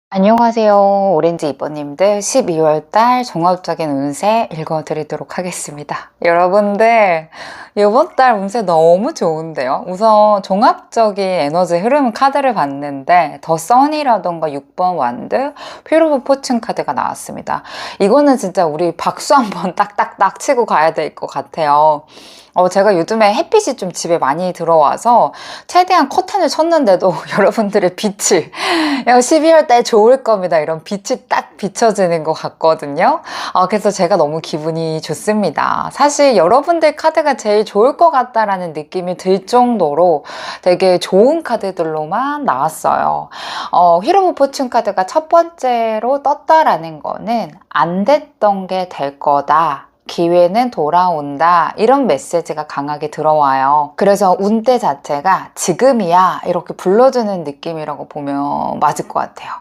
안녕하세요. 오렌지 이뻐님들 12월달 종합적인 운세 읽어드리도록 하겠습니다. 여러분들 이번 달 운세 너무 좋은데요. 우선 종합적인 에너지 흐름 카드를 봤는데 더 선이라던가 6번 완드, 퓨르브 포춘 카드가 나왔습니다. 이거는 진짜 우리 박수 한번 딱딱딱 치고 가야 될 것 같아요. 제가 요즘에 햇빛이 좀 집에 많이 들어와서 최대한 커튼을 쳤는데도 여러분들의 빛이 12월 달 좋을 겁니다. 이런 빛이 딱 비춰지는 것 같거든요. 그래서 제가 너무 기분이 좋습니다. 사실 여러분들 카드가 제일 좋을 것 같다라는 느낌이 들 정도로 되게 좋은 카드들로만 나왔어요. 히로무 포춘 카드가 첫 번째로 떴다라는 거는 안 됐던 게 될 거다. 기회는 돌아온다, 이런 메시지가 강하게 들어와요. 그래서 운대 자체가 지금이야 이렇게 불러주는 느낌이라고 보면 맞을 것 같아요.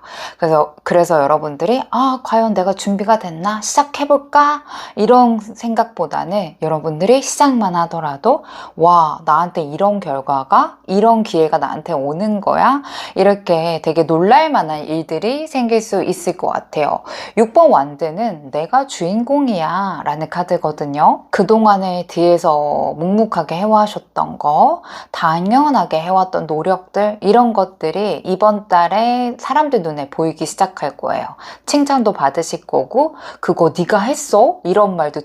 그래서 여러분들이 과연 내가 준비가 됐나, 시작해볼까, 이런 생각보다는 여러분들이 시작만 하더라도 와, 나한테 이런 결과가, 이런 기회가 나한테 오는 거야, 이렇게 되게 놀랄 만한 일들이 생길 수 있을 것 같아요. 6번 완드는 내가 주인공이야 라는 카드거든요. 그동안에 뒤에서 묵묵하게 해와셨던 거, 당연하게 해왔던 노력들, 이런 것들이 이번 달에 사람들 눈에 보이기 시작할 거예요. 칭찬도 받으실 거고, 그거 네가 했어? 이런 말도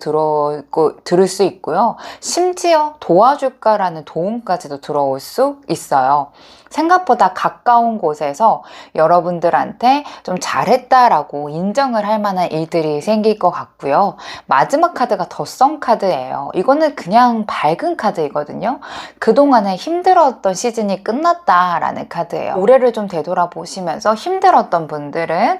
들을 수 있고요. 심지어 도와줄까라는 도움까지도 들어올 수 있어요. 생각보다 가까운 곳에서 여러분들한테 좀 잘했다라고 인정을 할 만한 일들이 생길 것 같고요. 마지막 카드가 더썸 카드예요. 이거는 그냥 밝은 카드이거든요. 그동안에 힘들었던 시즌이 끝났다라는 카드예요. 올해를 좀 되돌아보시면서 힘들었던 분들은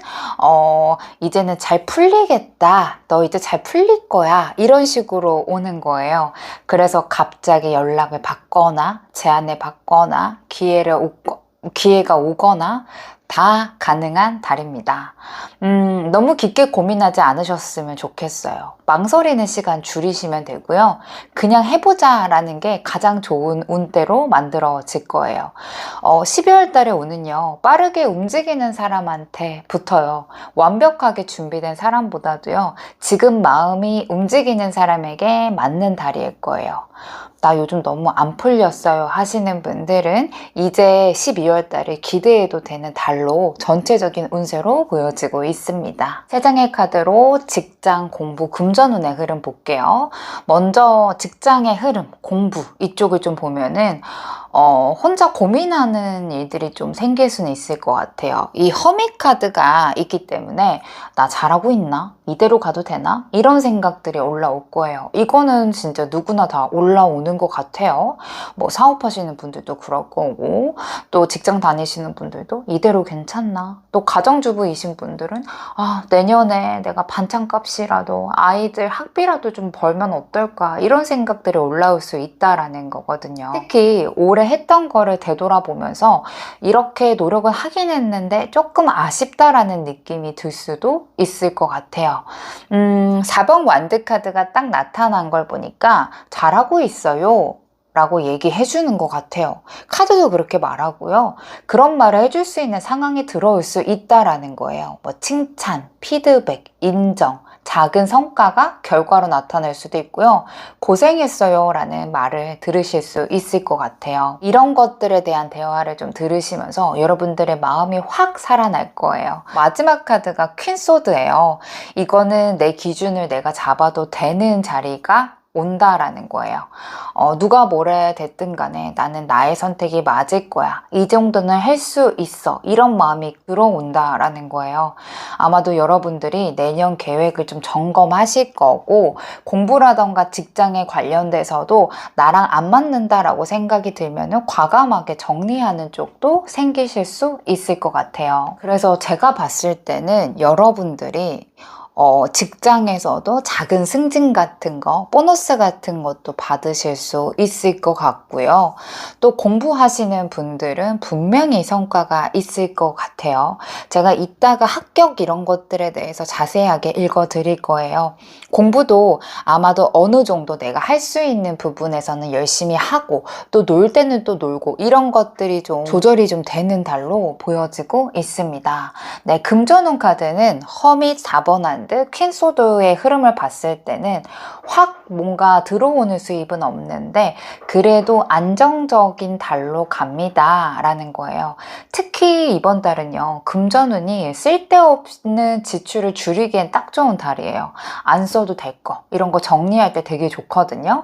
이제는 잘 풀리겠다, 너 이제 잘 풀릴 거야, 이런 식으로 오는 거예요. 그래서 갑자기 연락을 받거나 제안을 받거나 기회가 오거나 다 가능한 달입니다. 너무 깊게 고민하지 않으셨으면 좋겠어요. 망설이는 시간 줄이시면 되고요. 그냥 해보자 라는 게 가장 좋은 운대로 만들어질 거예요. 12월 달에 오는요, 빠르게 움직이는 사람한테 붙어요. 완벽하게 준비된 사람보다도요, 지금 마음이 움직이는 사람에게 맞는 달일 거예요. 나 요즘 너무 안 풀렸어요 하시는 분들은 이제 12월 달에 기대해도 되는 달로 전체적인 운세로 보여지고 있습니다. 세 장의 카드로 직장, 공부, 금전운의 흐름 볼게요. 먼저 직장의 흐름, 공부 이쪽을 좀 보면은 혼자 고민하는 일들이 좀 생길 수는 있을 것 같아요. 이 허밋 카드가 있기 때문에 나 잘하고 있나? 이대로 가도 되나? 이런 생각들이 올라올 거예요. 이거는 진짜 누구나 다 올라오는 것 같아요. 뭐 사업하시는 분들도 그럴 거고, 또 직장 다니시는 분들도 이대로 괜찮나? 또 가정주부이신 분들은 내년에 내가 반찬값이라도 아이들 학비라도 좀 벌면 어떨까? 이런 생각들이 올라올 수 있다라는 거거든요. 특히 올해 했던 거를 되돌아보면서 이렇게 노력을 하긴 했는데 조금 아쉽다라는 느낌이 들 수도 있을 것 같아요. 4번 완드 카드가 딱 나타난 걸 보니까 잘하고 있어요 라고 얘기해 주는 것 같아요. 카드도 그렇게 말하고요. 그런 말을 해줄 수 있는 상황이 들어올 수 있다라는 거예요. 뭐 칭찬, 피드백, 인정, 작은 성과가 결과로 나타날 수도 있고요. 고생했어요 라는 말을 들으실 수 있을 것 같아요. 이런 것들에 대한 대화를 좀 들으시면서 여러분들의 마음이 확 살아날 거예요. 마지막 카드가 퀸소드예요. 이거는 내 기준을 내가 잡아도 되는 자리가 온다라는 거예요. 누가 뭐래 됐든 간에 나는 나의 선택이 맞을 거야. 이 정도는 할 수 있어. 이런 마음이 들어온다라는 거예요. 아마도 여러분들이 내년 계획을 좀 점검하실 거고, 공부라던가 직장에 관련돼서도 나랑 안 맞는다라고 생각이 들면 과감하게 정리하는 쪽도 생기실 수 있을 것 같아요. 그래서 제가 봤을 때는 여러분들이 직장에서도 작은 승진 같은 거, 보너스 같은 것도 받으실 수 있을 것 같고요. 또 공부하시는 분들은 분명히 성과가 있을 것 같아요. 제가 이따가 합격 이런 것들에 대해서 자세하게 읽어 드릴 거예요. 공부도 아마도 어느 정도 내가 할 수 있는 부분에서는 열심히 하고, 또 놀 때는 또 놀고, 이런 것들이 좀 조절이 좀 되는 달로 보여지고 있습니다. 네, 금전운 카드는 허밋 4번 한드 퀸소드의 흐름을 봤을 때는 확 뭔가 들어오는 수입은 없는데 그래도 안정적인 달로 갑니다 라는 거예요. 특히 이번 달은요, 금전운이 쓸데없는 지출을 줄이기엔 딱 좋은 달이에요. 안 써도 될 거, 이런 거 정리할 때 되게 좋거든요.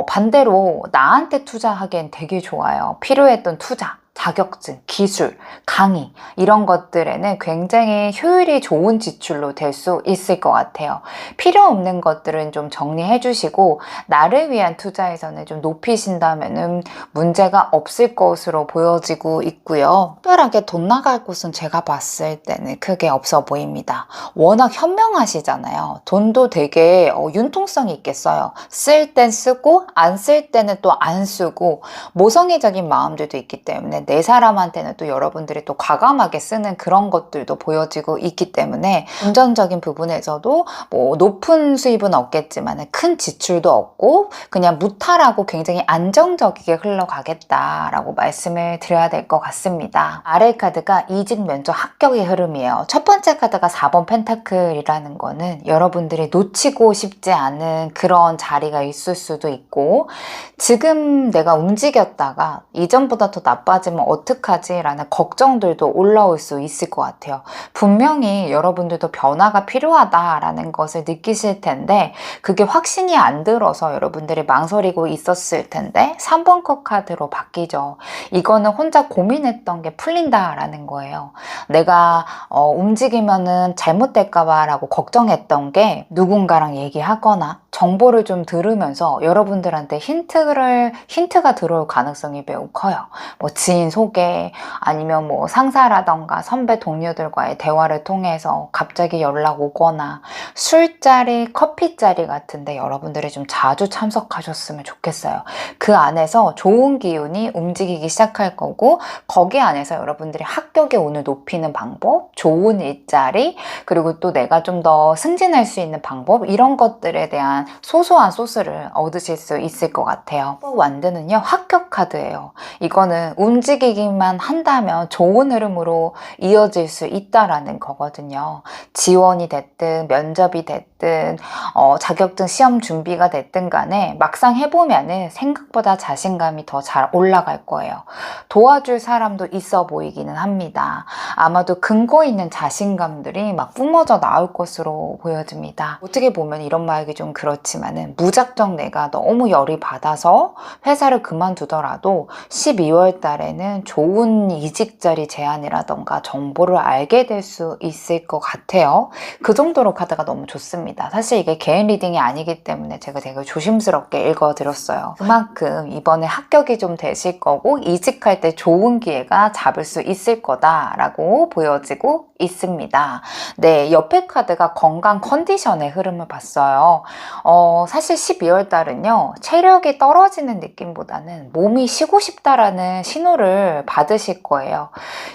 반대로 나한테 투자하기엔 되게 좋아요. 필요했던 투자, 자격증, 기술, 강의 이런 것들에는 굉장히 효율이 좋은 지출로 될 수 있을 것 같아요. 필요 없는 것들은 좀 정리해 주시고 나를 위한 투자에서는 좀 높이신다면은 문제가 없을 것으로 보여지고 있고요. 특별하게 돈 나갈 곳은 제가 봤을 때는 크게 없어 보입니다. 워낙 현명하시잖아요. 돈도 되게 융통성이 있게 써요. 쓸 땐 쓰고 안 쓸 때는 또 안 쓰고 모성애적인 마음들도 있기 때문에 내 사람한테는 또 여러분들이 또 과감하게 쓰는 그런 것들도 보여지고 있기 때문에 금전적인 부분에서도 뭐 높은 수입은 없겠지만 큰 지출도 없고 그냥 무탈하고 굉장히 안정적이게 흘러가겠다라고 말씀을 드려야 될 것 같습니다. 아래 카드가 이직 면접 합격의 흐름이에요. 첫 번째 카드가 4번 펜타클이라는 거는 여러분들이 놓치고 싶지 않은 그런 자리가 있을 수도 있고, 지금 내가 움직였다가 이전보다 더 나빠지면 어떡하지? 라는 걱정들도 올라올 수 있을 것 같아요. 분명히 여러분들도 변화가 필요하다라는 것을 느끼실 텐데 그게 확신이 안 들어서 여러분들이 망설이고 있었을 텐데 3번 컷 카드로 바뀌죠. 이거는 혼자 고민했던 게 풀린다라는 거예요. 내가 움직이면은 잘못될까 봐 라고 걱정했던 게 누군가랑 얘기하거나 정보를 좀 들으면서 여러분들한테 힌트가 들어올 가능성이 매우 커요. 뭐 지인 소개, 아니면 뭐 상사라던가 선배 동료들과의 대화를 통해서 갑자기 연락 오거나 술자리, 커피자리 같은데 여러분들이 좀 자주 참석하셨으면 좋겠어요. 그 안에서 좋은 기운이 움직이기 시작할 거고, 거기 안에서 여러분들이 합격의 운을 높이는 방법, 좋은 일자리, 그리고 또 내가 좀 더 승진할 수 있는 방법, 이런 것들에 대한 소소한 소스를 얻으실 수 있을 것 같아요. 완드는요, 합격 카드예요. 이거는 움직이기만 한다면 좋은 흐름으로 이어질 수 있다라는 거거든요. 지원이 됐든 면접이 됐든 됐든 자격증 시험 준비가 됐든 간에 막상 해보면은 생각보다 자신감이 더 잘 올라갈 거예요. 도와줄 사람도 있어 보이기는 합니다. 아마도 근거 있는 자신감들이 막 뿜어져 나올 것으로 보여집니다. 어떻게 보면 이런 말하기 좀 그렇지만은 무작정 내가 너무 열이 받아서 회사를 그만두더라도 12월 달에는 좋은 이직 자리 제안이라던가 정보를 알게 될 수 있을 것 같아요. 그 정도로 카드가 너무 좋습니다. 사실 이게 개인 리딩이 아니기 때문에 제가 되게 조심스럽게 읽어드렸어요. 그만큼 이번에 합격이 좀 되실 거고 이직할 때 좋은 기회가 잡을 수 있을 거다라고 보여지고 있습니다. 네, 옆에 카드가 건강 컨디션의 흐름을 봤어요. 사실 12월 달은요, 체력이 떨어지는 느낌보다는 몸이 쉬고 싶다라는 신호를 받으실 거예요.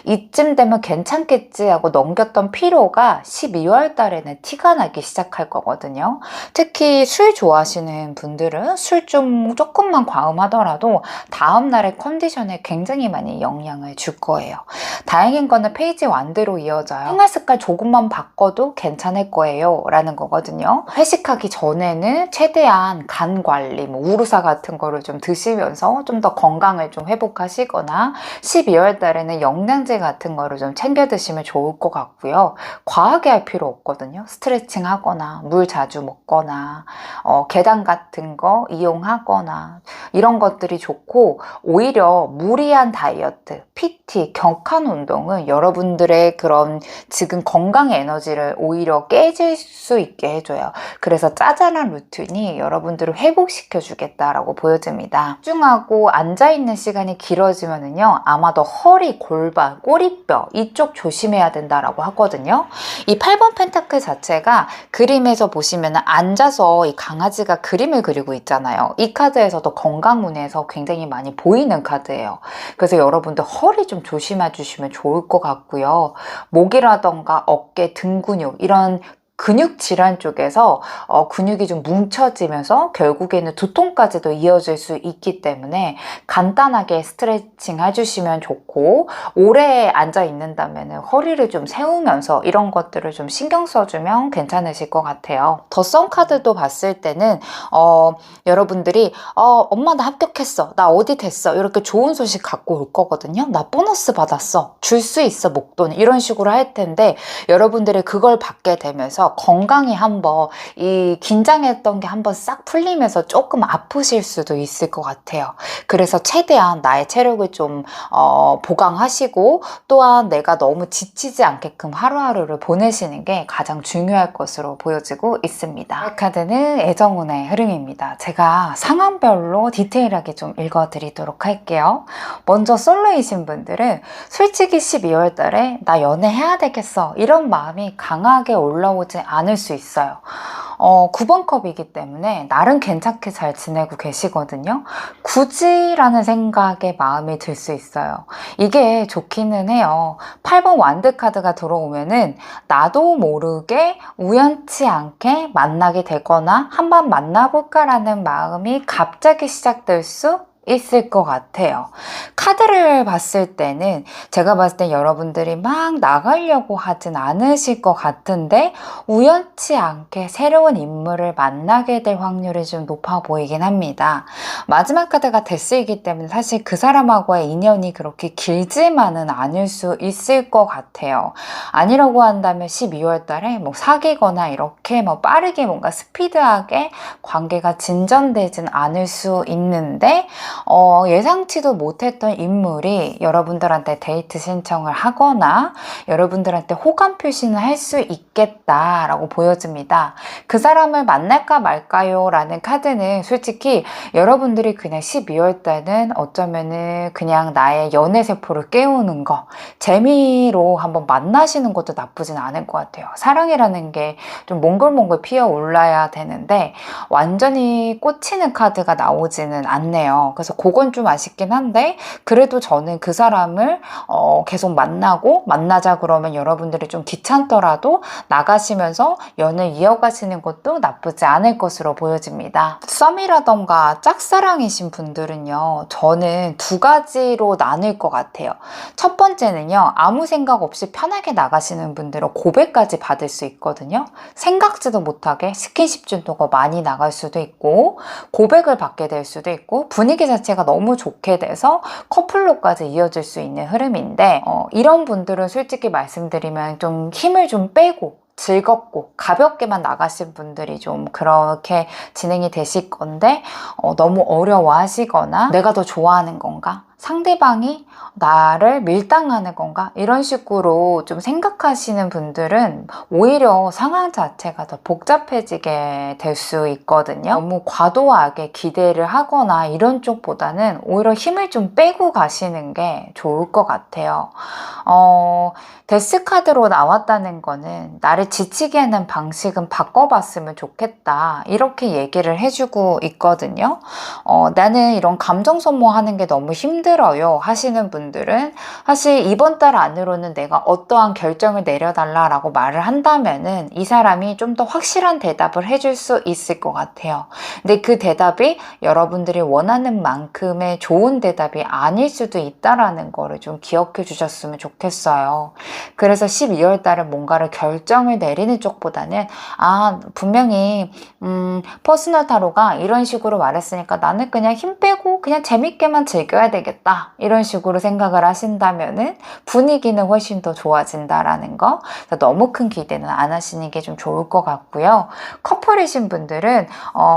이쯤 되면 괜찮겠지 하고 넘겼던 피로가 12월 달에는 티가 나기 시작할 거거든요. 특히 술 좋아하시는 분들은 술 좀 조금만 과음하더라도 다음날의 컨디션에 굉장히 많이 영향을 줄 거예요. 다행인 거는 페이지 1대로 이어져요. 생활 습관 조금만 바꿔도 괜찮을 거예요 라는 거거든요. 회식하기 전에는 최대한 간 관리, 우루사 같은 거를 좀 드시면서 좀 더 건강을 좀 회복하시거나 12월 달에는 영양제 같은 거를 좀 챙겨 드시면 좋을 것 같고요. 과하게 할 필요 없거든요. 스트레칭 하거나 물 자주 먹거나 계단 같은 거 이용하거나 이런 것들이 좋고, 오히려 무리한 다이어트, PT, 격한 운동은 여러분들의 그런 지금 건강의 에너지를 오히려 깨질 수 있게 해줘요. 그래서 짜잘한 루틴이 여러분들을 회복시켜 주겠다라고 보여집니다. 집중하고 앉아있는 시간이 길어지면은요, 아마도 허리, 골반, 꼬리뼈 이쪽 조심해야 된다라고 하거든요. 이 8번 펜타클 자체가 그림에서 보시면 앉아서 이 강아지가 그림을 그리고 있잖아요. 이 카드에서도 건강운에서 굉장히 많이 보이는 카드예요. 그래서 여러분들 허리 좀 조심해 주시면 좋을 것 같고요. 목이라던가 어깨, 등 근육 이런 근육 질환 쪽에서 근육이 좀 뭉쳐지면서 결국에는 두통까지도 이어질 수 있기 때문에 간단하게 스트레칭 해주시면 좋고, 오래 앉아 있는다면 허리를 좀 세우면서 이런 것들을 좀 신경 써주면 괜찮으실 것 같아요. 더썸 카드도 봤을 때는 여러분들이 엄마 나 합격했어, 나 어디 됐어, 이렇게 좋은 소식 갖고 올 거거든요. 나 보너스 받았어, 줄 수 있어, 목돈, 이런 식으로 할 텐데 여러분들이 그걸 받게 되면서 건강이 한번 이 긴장했던 게 한번 싹 풀리면서 조금 아프실 수도 있을 것 같아요. 그래서 최대한 나의 체력을 좀 보강하시고, 또한 내가 너무 지치지 않게끔 하루하루를 보내시는 게 가장 중요할 것으로 보여지고 있습니다. 이 카드는 애정운의 흐름입니다. 제가 상황별로 디테일하게 좀 읽어드리도록 할게요. 먼저 솔로이신 분들은 솔직히 12월 달에 나 연애해야 되겠어 이런 마음이 강하게 올라오지 않을 수 있어요. 9번 컵이기 때문에 나름 괜찮게 잘 지내고 계시거든요. 굳이라는 생각에 마음이 들 수 있어요. 이게 좋기는 해요. 8번 완드 카드가 들어오면은 나도 모르게 우연치 않게 만나게 되거나 한번 만나볼까라는 마음이 갑자기 시작될 수 있을 것 같아요. 카드를 봤을 때는 제가 봤을 때 여러분들이 막 나가려고 하진 않으실 것 같은데 우연치 않게 새로운 인물을 만나게 될 확률이 좀 높아 보이긴 합니다. 마지막 카드가 데스이기 때문에 사실 그 사람하고의 인연이 그렇게 길지만은 않을 수 있을 것 같아요. 아니라고 한다면 12월 달에 뭐 사귀거나 이렇게 뭐 빠르게 뭔가 스피드하게 관계가 진전되진 않을 수 있는데 예상치도 못했던 인물이 여러분들한테 데이트 신청을 하거나 여러분들한테 호감 표시는 할 수 있겠다라고 보여집니다. 그 사람을 만날까 말까요? 라는 카드는 솔직히 여러분들이 그냥 12월 달은 어쩌면은 그냥 나의 연애 세포를 깨우는 거, 재미로 한번 만나시는 것도 나쁘진 않을 것 같아요. 사랑이라는 게 좀 몽글몽글 피어 올라야 되는데 완전히 꽂히는 카드가 나오지는 않네요. 그래서 그건 좀 아쉽긴 한데 그래도 저는 그 사람을 계속 만나자 그러면 여러분들이 좀 귀찮더라도 나가시면서 연을 이어가시는 것도 나쁘지 않을 것으로 보여집니다. 썸이라던가 짝사랑이신 분들은요, 저는 두 가지로 나눌 것 같아요. 첫 번째는요, 아무 생각 없이 편하게 나가시는 분들은 고백까지 받을 수 있거든요. 생각지도 못하게 스킨십 진도가 많이 나갈 수도 있고, 고백을 받게 될 수도 있고, 분위기 자체가 너무 좋게 돼서 커플로까지 이어질 수 있는 흐름인데, 이런 분들은 솔직히 말씀드리면 좀 힘을 좀 빼고 즐겁고 가볍게만 나가신 분들이 좀 그렇게 진행이 되실 건데, 너무 어려워하시거나 내가 더 좋아하는 건가? 상대방이 나를 밀당하는 건가? 이런 식으로 좀 생각하시는 분들은 오히려 상황 자체가 더 복잡해지게 될 수 있거든요. 너무 과도하게 기대를 하거나 이런 쪽보다는 오히려 힘을 좀 빼고 가시는 게 좋을 것 같아요. 데스카드로 나왔다는 거는 나를 지치게 하는 방식은 바꿔봤으면 좋겠다, 이렇게 얘기를 해주고 있거든요. 나는 이런 감정 소모하는 게 너무 힘들어요 하시는 분들은 사실 이번 달 안으로는 내가 어떠한 결정을 내려달라라고 말을 한다면은 이 사람이 좀 더 확실한 대답을 해줄 수 있을 것 같아요. 근데 그 대답이 여러분들이 원하는 만큼의 좋은 대답이 아닐 수도 있다라는 거를 좀 기억해 주셨으면 좋겠어요. 그래서 12월 달은 뭔가를 결정을 내리는 쪽보다는 분명히 퍼스널 타로가 이런 식으로 말했으니까 나는 그냥 힘 빼고 그냥 재밌게만 즐겨야 되겠다, 이런 식으로 생각을 하신다면은 분위기는 훨씬 더 좋아진다라는 거, 너무 큰 기대는 안 하시는 게 좀 좋을 것 같고요. 커플이신 분들은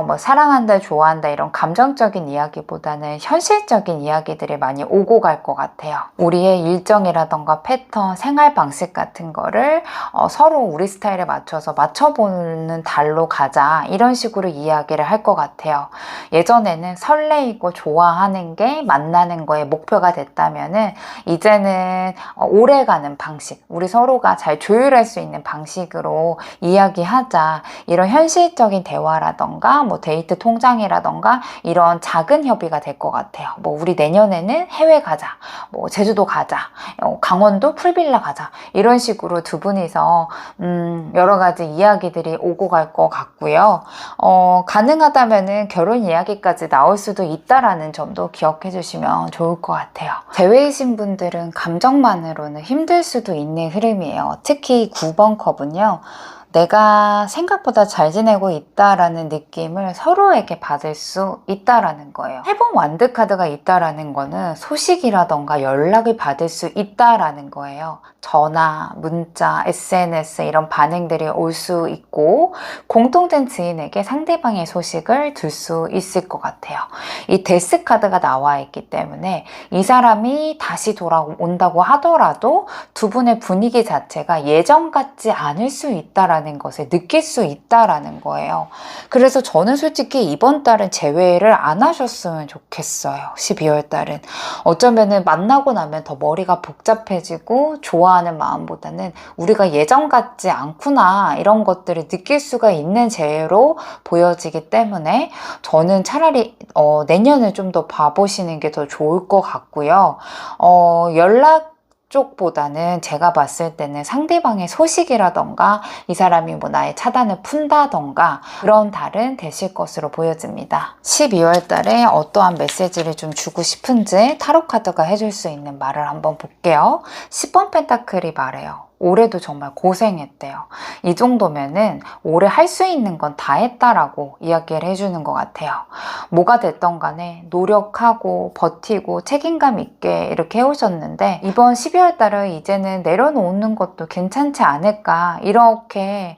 뭐 사랑한다, 좋아한다 이런 감정적인 이야기보다는 현실적인 이야기들이 많이 오고 갈 것 같아요. 우리의 일정이라던가 패턴, 생활 방식 같은 거를 서로 우리 스타일에 맞춰보는 달로 가자, 이런 식으로 이야기를 할 것 같아요. 예전에는 설레이고 좋아하는 게 만나는 거에 목표가 됐다면은 이제는 오래가는 방식, 우리 서로가 잘 조율할 수 있는 방식으로 이야기하자, 이런 현실적인 대화라던가 뭐 데이트 통장이라던가 이런 작은 협의가 될 것 같아요. 뭐 우리 내년에는 해외 가자, 뭐 제주도 가자, 강원도 풀빌라 가자, 이런 식으로 두 분이서 여러 가지 이야기들이 오고 갈 것 같고요. 가능하다면은 결혼 이야기까지 나올 수도 있다라는 점도 기억해 주시면 좋을 것 같아요. 재회이신 분들은 감정만으로는 힘들 수도 있는 흐름이에요. 특히 9번 컵은요, 내가 생각보다 잘 지내고 있다라는 느낌을 서로에게 받을 수 있다라는 거예요. 8번 완드 카드가 있다라는 거는 소식이라던가 연락을 받을 수 있다라는 거예요. 전화, 문자, SNS 이런 반응들이 올 수 있고 공통된 지인에게 상대방의 소식을 들 수 있을 것 같아요. 이 데스 카드가 나와 있기 때문에 이 사람이 다시 돌아온다고 하더라도 두 분의 분위기 자체가 예전 같지 않을 수 있다라는 것을 느낄 수 있다라는 거예요. 그래서 저는 솔직히 이번 달은 제외를 안 하셨으면 좋겠어요. 12월 달은 어쩌면은 만나고 나면 더 머리가 복잡해지고 좋아하는 마음보다는 우리가 예전 같지 않구나, 이런 것들을 느낄 수가 있는 제외로 보여지기 때문에 저는 차라리 내년을 좀 더 봐보시는 게 더 좋을 것 같고요. 연락 쪽보다는 제가 봤을 때는 상대방의 소식이라던가 이 사람이 뭐 나의 차단을 푼다던가 그런 달은 되실 것으로 보여집니다. 12월 달에 어떠한 메시지를 좀 주고 싶은지 타로카드가 해줄 수 있는 말을 한번 볼게요. 10번 펜타클이 말해요. 올해도 정말 고생했대요. 이 정도면은 올해 할 수 있는 건 다 했다라고 이야기를 해주는 것 같아요. 뭐가 됐던 간에 노력하고 버티고 책임감 있게 이렇게 해오셨는데 이번 12월 달은 이제는 내려놓는 것도 괜찮지 않을까, 이렇게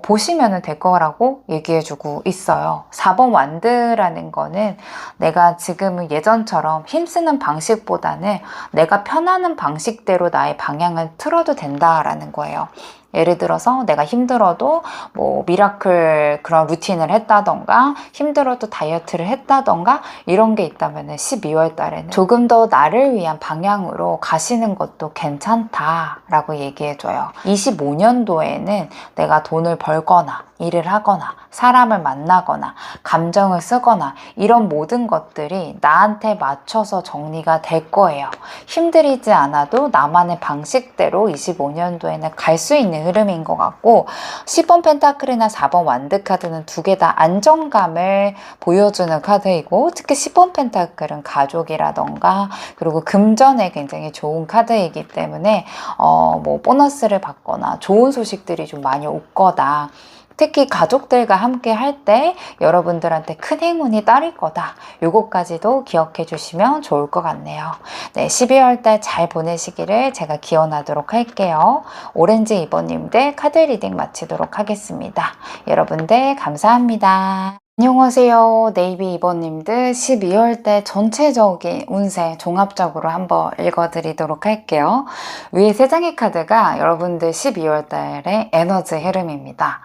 보시면 될 거라고 얘기해주고 있어요. 4번 완드라는 거는 내가 지금은 예전처럼 힘쓰는 방식보다는 내가 편하는 방식대로 나의 방향을 틀어도 된다 라는 거예요. 예를 들어서 내가 힘들어도 뭐 미라클 그런 루틴을 했다던가 힘들어도 다이어트를 했다던가 이런 게 있다면 12월 달에는 조금 더 나를 위한 방향으로 가시는 것도 괜찮다라고 얘기해줘요. 25년도에는 내가 돈을 벌거나 일을 하거나 사람을 만나거나 감정을 쓰거나 이런 모든 것들이 나한테 맞춰서 정리가 될 거예요. 힘들이지 않아도 나만의 방식대로 25년도에는 갈 수 있는 흐름인 것 같고 10번 펜타클이나 4번 완드 카드는 두 개 다 안정감을 보여주는 카드이고 특히 10번 펜타클은 가족이라던가 그리고 금전에 굉장히 좋은 카드이기 때문에 뭐 보너스를 받거나 좋은 소식들이 좀 많이 올 거다. 특히 가족들과 함께 할 때 여러분들한테 큰 행운이 따를 거다. 요거까지도 기억해 주시면 좋을 것 같네요. 네, 12월 달 잘 보내시기를 제가 기원하도록 할게요. 오렌지 2번님들 카드 리딩 마치도록 하겠습니다. 여러분들 감사합니다. 안녕하세요. 네이비 2번님들 12월달 전체적인 운세 종합적으로 한번 읽어드리도록 할게요. 위에 세 장의 카드가 여러분들 12월달의 에너지 흐름입니다.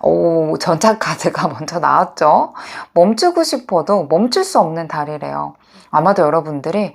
오, 전차 카드가 먼저 나왔죠. 멈추고 싶어도 멈출 수 없는 달이래요. 아마도 여러분들이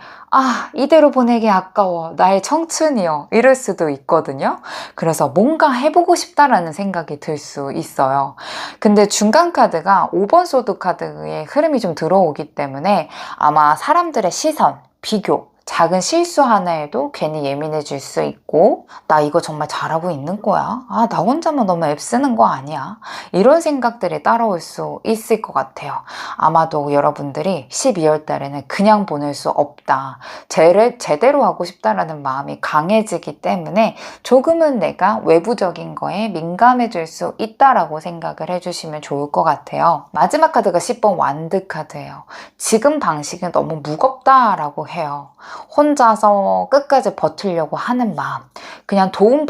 이대로 보내기 아까워 나의 청춘이요 이럴 수도 있거든요. 그래서 뭔가 해보고 싶다라는 생각이 들 수 있어요. 근데 중간 카드가 5번 소드 카드의 흐름이 좀 들어오기 때문에 아마 사람들의 시선, 비교, 작은 실수 하나에도 괜히 예민해질 수 있고 나 이거 정말 잘하고 있는 거야? 나 혼자만 너무 애쓰는 거 아니야? 이런 생각들이 따라올 수 있을 것 같아요. 아마도 여러분들이 12월 달에는 그냥 보낼 수 없다. 제대로 하고 싶다라는 마음이 강해지기 때문에 조금은 내가 외부적인 거에 민감해질 수 있다라고 생각을 해주시면 좋을 것 같아요. 마지막 카드가 10번 완드 카드예요. 지금 방식은 너무 무겁다라고 해요. 혼자서 끝까지 버티려고 하는 마음, 그냥 도움을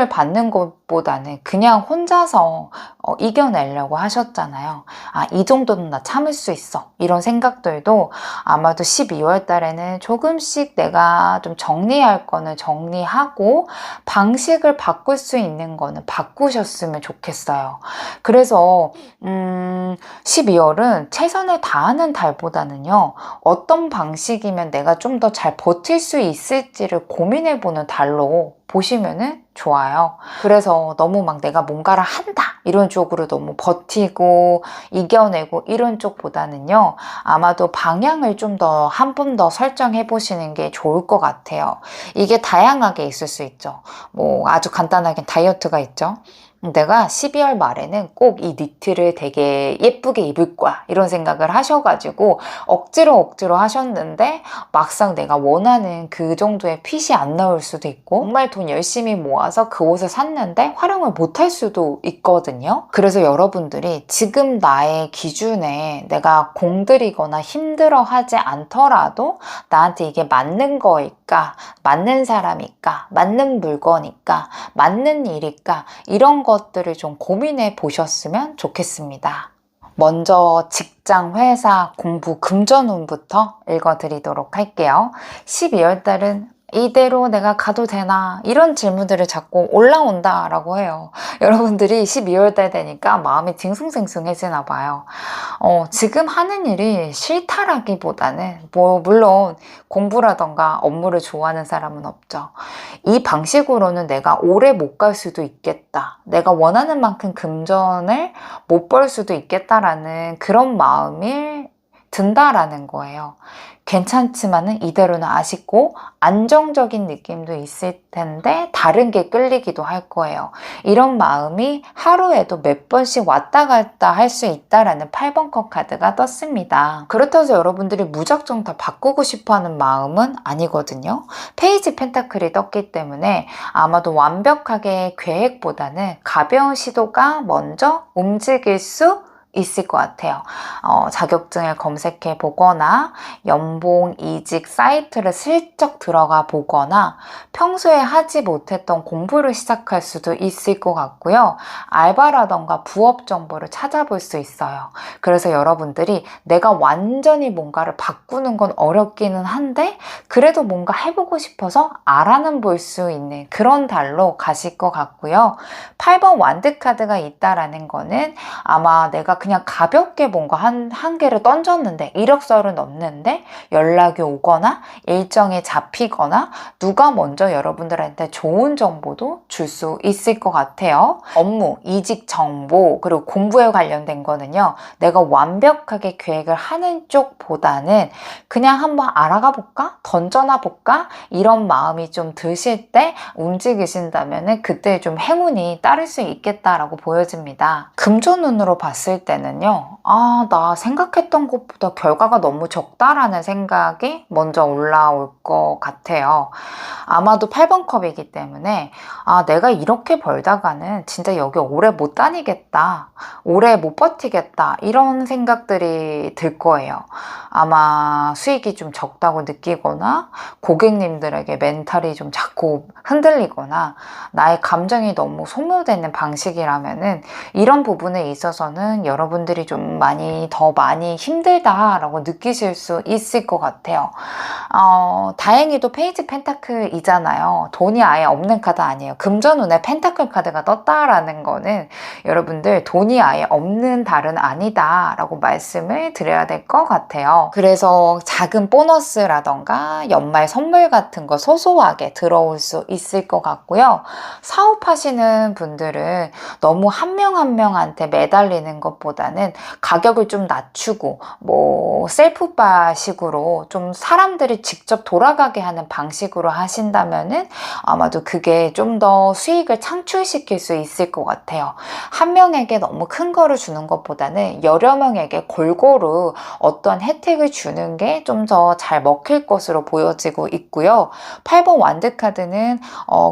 받는 것보다는 그냥 혼자서 이겨내려고 하셨잖아요. 이 정도는 나 참을 수 있어. 이런 생각들도 아마도 12월 달에는 조금씩 내가 좀 정리할 거는 정리하고 방식을 바꿀 수 있는 거는 바꾸셨으면 좋겠어요. 그래서 12월은 최선을 다하는 달보다는요. 어떤 방식이면 내가 좀 더 잘 버틸 수 있을지를 고민해보는 달로 보시면은 좋아요. 그래서 너무 막 내가 뭔가를 한다 이런 쪽으로 너무 버티고 이겨내고 이런 쪽보다는요. 아마도 방향을 좀 더 한 번 더 설정해 보시는 게 좋을 것 같아요. 이게 다양하게 있을 수 있죠. 뭐 아주 간단하게 다이어트가 있죠. 내가 12월 말에는 꼭 이 니트를 되게 예쁘게 입을 거야 이런 생각을 하셔가지고 억지로 하셨는데 막상 내가 원하는 그 정도의 핏이 안 나올 수도 있고 정말 돈 열심히 모아서 그 옷을 샀는데 활용을 못할 수도 있거든요. 그래서 여러분들이 지금 나의 기준에 내가 공들이거나 힘들어하지 않더라도 나한테 이게 맞는 거일까, 맞는 사람일까, 맞는 물건일까, 맞는 일일까 이런 것들을 좀 고민해 보셨으면 좋겠습니다. 먼저 직장, 회사, 공부, 금전운부터 읽어드리도록 할게요. 12월 달은 이대로 내가 가도 되나? 이런 질문들을 자꾸 올라온다 라고 해요. 여러분들이 12월 달 되니까 마음이 징숭생숭해지나 봐요. 지금 하는 일이 싫다라기보다는 물론 공부라던가 업무를 좋아하는 사람은 없죠. 이 방식으로는 내가 오래 못 갈 수도 있겠다. 내가 원하는 만큼 금전을 못 벌 수도 있겠다라는 그런 마음이 든다라는 거예요. 괜찮지만은 이대로는 아쉽고 안정적인 느낌도 있을 텐데 다른 게 끌리기도 할 거예요. 이런 마음이 하루에도 몇 번씩 왔다 갔다 할 수 있다라는 8번 컵 카드가 떴습니다. 그렇다고 해서 여러분들이 무작정 다 바꾸고 싶어하는 마음은 아니거든요. 페이지 펜타클이 떴기 때문에 아마도 완벽하게 계획보다는 가벼운 시도가 먼저 움직일 수 있을 것 같아요. 자격증을 검색해 보거나 연봉 이직 사이트를 슬쩍 들어가 보거나 평소에 하지 못했던 공부를 시작할 수도 있을 것 같고요. 알바라던가 부업 정보를 찾아볼 수 있어요. 그래서 여러분들이 내가 완전히 뭔가를 바꾸는 건 어렵기는 한데 그래도 뭔가 해보고 싶어서 알아는 볼 수 있는 그런 달로 가실 것 같고요. 8번 완드카드가 있다라는 거는 아마 내가 그냥 가볍게 뭔가 한 개를 던졌는데 이력서를 넣는데 연락이 오거나 일정이 잡히거나 누가 먼저 여러분들한테 좋은 정보도 줄 수 있을 것 같아요. 업무, 이직 정보, 그리고 공부에 관련된 거는요. 내가 완벽하게 계획을 하는 쪽보다는 그냥 한번 알아가 볼까? 던져나 볼까? 이런 마음이 좀 드실 때 움직이신다면 그때 좀 행운이 따를 수 있겠다라고 보여집니다. 금전운으로 봤을 때는요. 나 생각했던 것보다 결과가 너무 적다라는 생각이 먼저 올라올 것 같아요. 아마도 8번 컵이기 때문에 내가 이렇게 벌다가는 진짜 여기 오래 못 다니겠다. 오래 못 버티겠다. 이런 생각들이 들 거예요. 아마 수익이 좀 적다고 느끼거나 고객님들에게 멘탈이 좀 자꾸 흔들리거나 나의 감정이 너무 소모되는 방식이라면은 이런 부분에 있어서는 여러분들이 좀 더 많이 힘들다라고 느끼실 수 있을 것 같아요. 다행히도 페이지 펜타클이잖아요. 돈이 아예 없는 카드 아니에요. 금전운에 펜타클 카드가 떴다라는 거는 여러분들 돈이 아예 없는 달은 아니다라고 말씀을 드려야 될 것 같아요. 그래서 작은 보너스라던가 연말 선물 같은 거 소소하게 들어올 수 있을 것 같고요. 사업하시는 분들은 너무 한 명 한 명한테 매달리는 것보다는 가격을 좀 낮추고 셀프바식으로 좀 사람들이 직접 돌아가게 하는 방식으로 하신다면은 아마도 그게 좀 더 수익을 창출시킬 수 있을 것 같아요. 한 명에게 너무 큰 거를 주는 것보다는 여러 명에게 골고루 어떤 혜택을 주는 게 좀 더 잘 먹힐 것으로 보여지고 있고요. 8번 완드카드는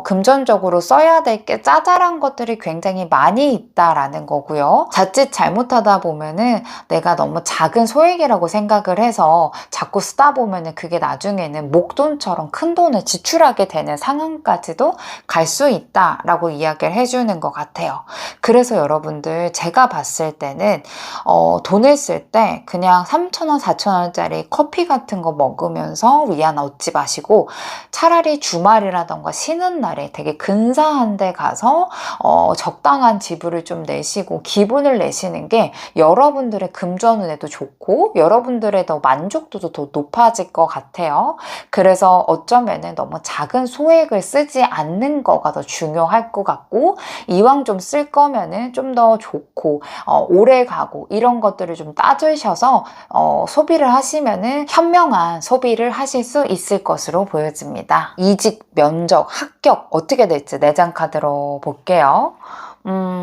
금전적으로 써야 될 게 짜잘한 것들이 굉장히 많이 있다라는 거고요. 자칫 잘못하다 보면은 내가 너무 작은 소액이라고 생각을 해서 자꾸 쓰다 보면은 그게 나중에는 목돈처럼 큰 돈을 지출하게 되는 상황까지도 갈 수 있다라고 이야기를 해주는 것 같아요. 그래서 여러분들 제가 봤을 때는 돈을 쓸 때 그냥 3,000원, 4,000원짜리 커피 같은 거 먹으면서 위안 얻지 마시고 차라리 주말이라던가 쉬는 날에 되게 근사한 데 가서 적당한 지불을 좀 내시고 기분을 내시는 게 여러분들의 금전운에도 좋고 여러분들의 더 만족도도 더 높아질 것 같아요. 그래서 어쩌면은 너무 작은 소액을 쓰지 않는 거가 더 중요할 것 같고 이왕 좀 쓸 거면은 좀 더 좋고 오래 가고 이런 것들을 좀 따지셔서 소비를 하시면은 현명한 소비를 하실 수 있을 것으로 보여집니다. 이직, 면접, 합격 어떻게 될지 내장 카드로 볼게요.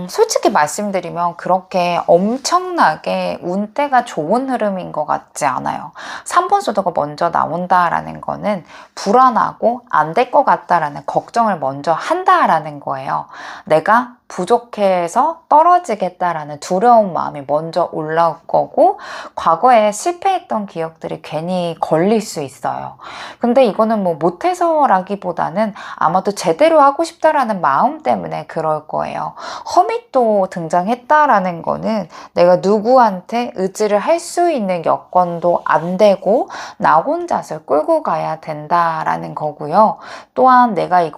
솔직히 말씀드리면 그렇게 엄청나게 운때가 좋은 흐름인 것 같지 않아요. 3번 소드가 먼저 나온다라는 거는 불안하고 안 될 것 같다라는 걱정을 먼저 한다라는 거예요. 내가 부족해서 떨어지겠다라는 두려운 마음이 먼저 올라올 거고 과거에 실패했던 기억들이 괜히 걸릴 수 있어요. 근데 이거는 못해서라기보다는 아마도 제대로 하고 싶다라는 마음 때문에 그럴 거예요. 허밋도 등장했다라는 거는 내가 누구한테 의지를 할 수 있는 여건도 안 되고 나 혼자서 끌고 가야 된다라는 거고요. 또한 내가 이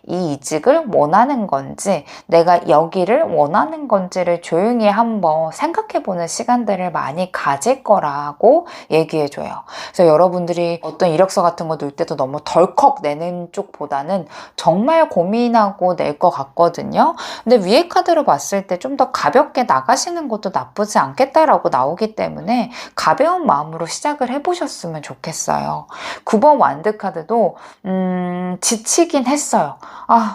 이직을 원하는 건지 내가 여기를 원하는 건지를 조용히 한번 생각해보는 시간들을 많이 가질 거라고 얘기해줘요. 그래서 여러분들이 어떤 이력서 같은 거 넣을 때도 너무 덜컥 내는 쪽보다는 정말 고민하고 낼 것 같거든요. 근데 위에 카드로 봤을 때 좀 더 가볍게 나가시는 것도 나쁘지 않겠다라고 나오기 때문에 가벼운 마음으로 시작을 해보셨으면 좋겠어요. 9번 완드 카드도 지치긴 했어요.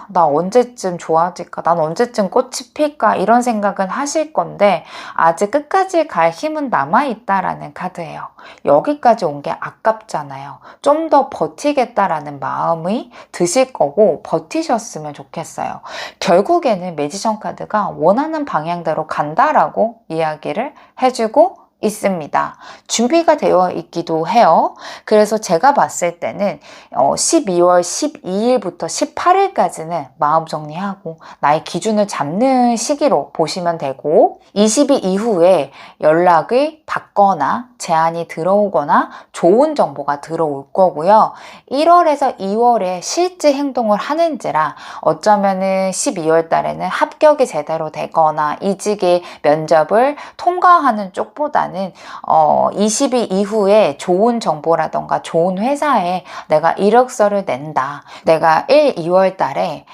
나 언제쯤 좋아질까? 난 언제쯤 꽃이 필까 이런 생각은 하실 건데 아직 끝까지 갈 힘은 남아있다라는 카드예요. 여기까지 온 게 아깝잖아요. 좀 더 버티겠다라는 마음이 드실 거고 버티셨으면 좋겠어요. 결국에는 매지션 카드가 원하는 방향대로 간다라고 이야기를 해주고 있습니다. 준비가 되어 있기도 해요. 그래서 제가 봤을 때는 12월 12일부터 18일까지는 마음 정리하고 나의 기준을 잡는 시기로 보시면 되고 20일 이후에 연락을 받거나 제안이 들어오거나 좋은 정보가 들어올 거고요. 1월에서 2월에 실제 행동을 하는지라 어쩌면은 12월 달에는 합격이 제대로 되거나 이직의 면접을 통과하는 쪽보다는 20일 이후에 좋은 정보라던가 좋은 회사에 내가 이력서를 낸다. 내가 1, 2월 달에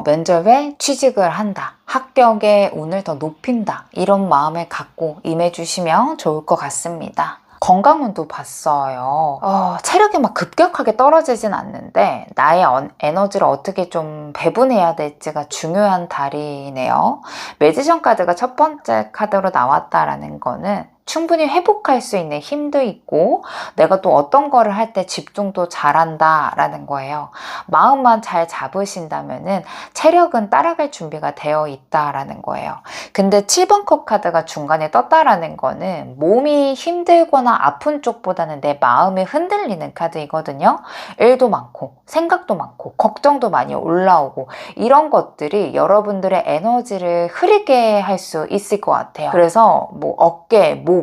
면접에 취직을 한다. 합격의 운을 더 높인다. 이런 마음을 갖고 임해주시면 좋을 것 같습니다. 건강운도 봤어요. 체력이 막 급격하게 떨어지진 않는데 나의 에너지를 어떻게 좀 배분해야 될지가 중요한 달이네요. 매지션 카드가 첫 번째 카드로 나왔다라는 거는 충분히 회복할 수 있는 힘도 있고 내가 또 어떤 거를 할 때 집중도 잘한다 라는 거예요. 마음만 잘 잡으신다면은 체력은 따라갈 준비가 되어 있다라는 거예요. 근데 7번 컵 카드가 중간에 떴다라는 거는 몸이 힘들거나 아픈 쪽보다는 내 마음이 흔들리는 카드이거든요. 일도 많고 생각도 많고 걱정도 많이 올라오고 이런 것들이 여러분들의 에너지를 흐리게 할 수 있을 것 같아요. 그래서 뭐 어깨, 목,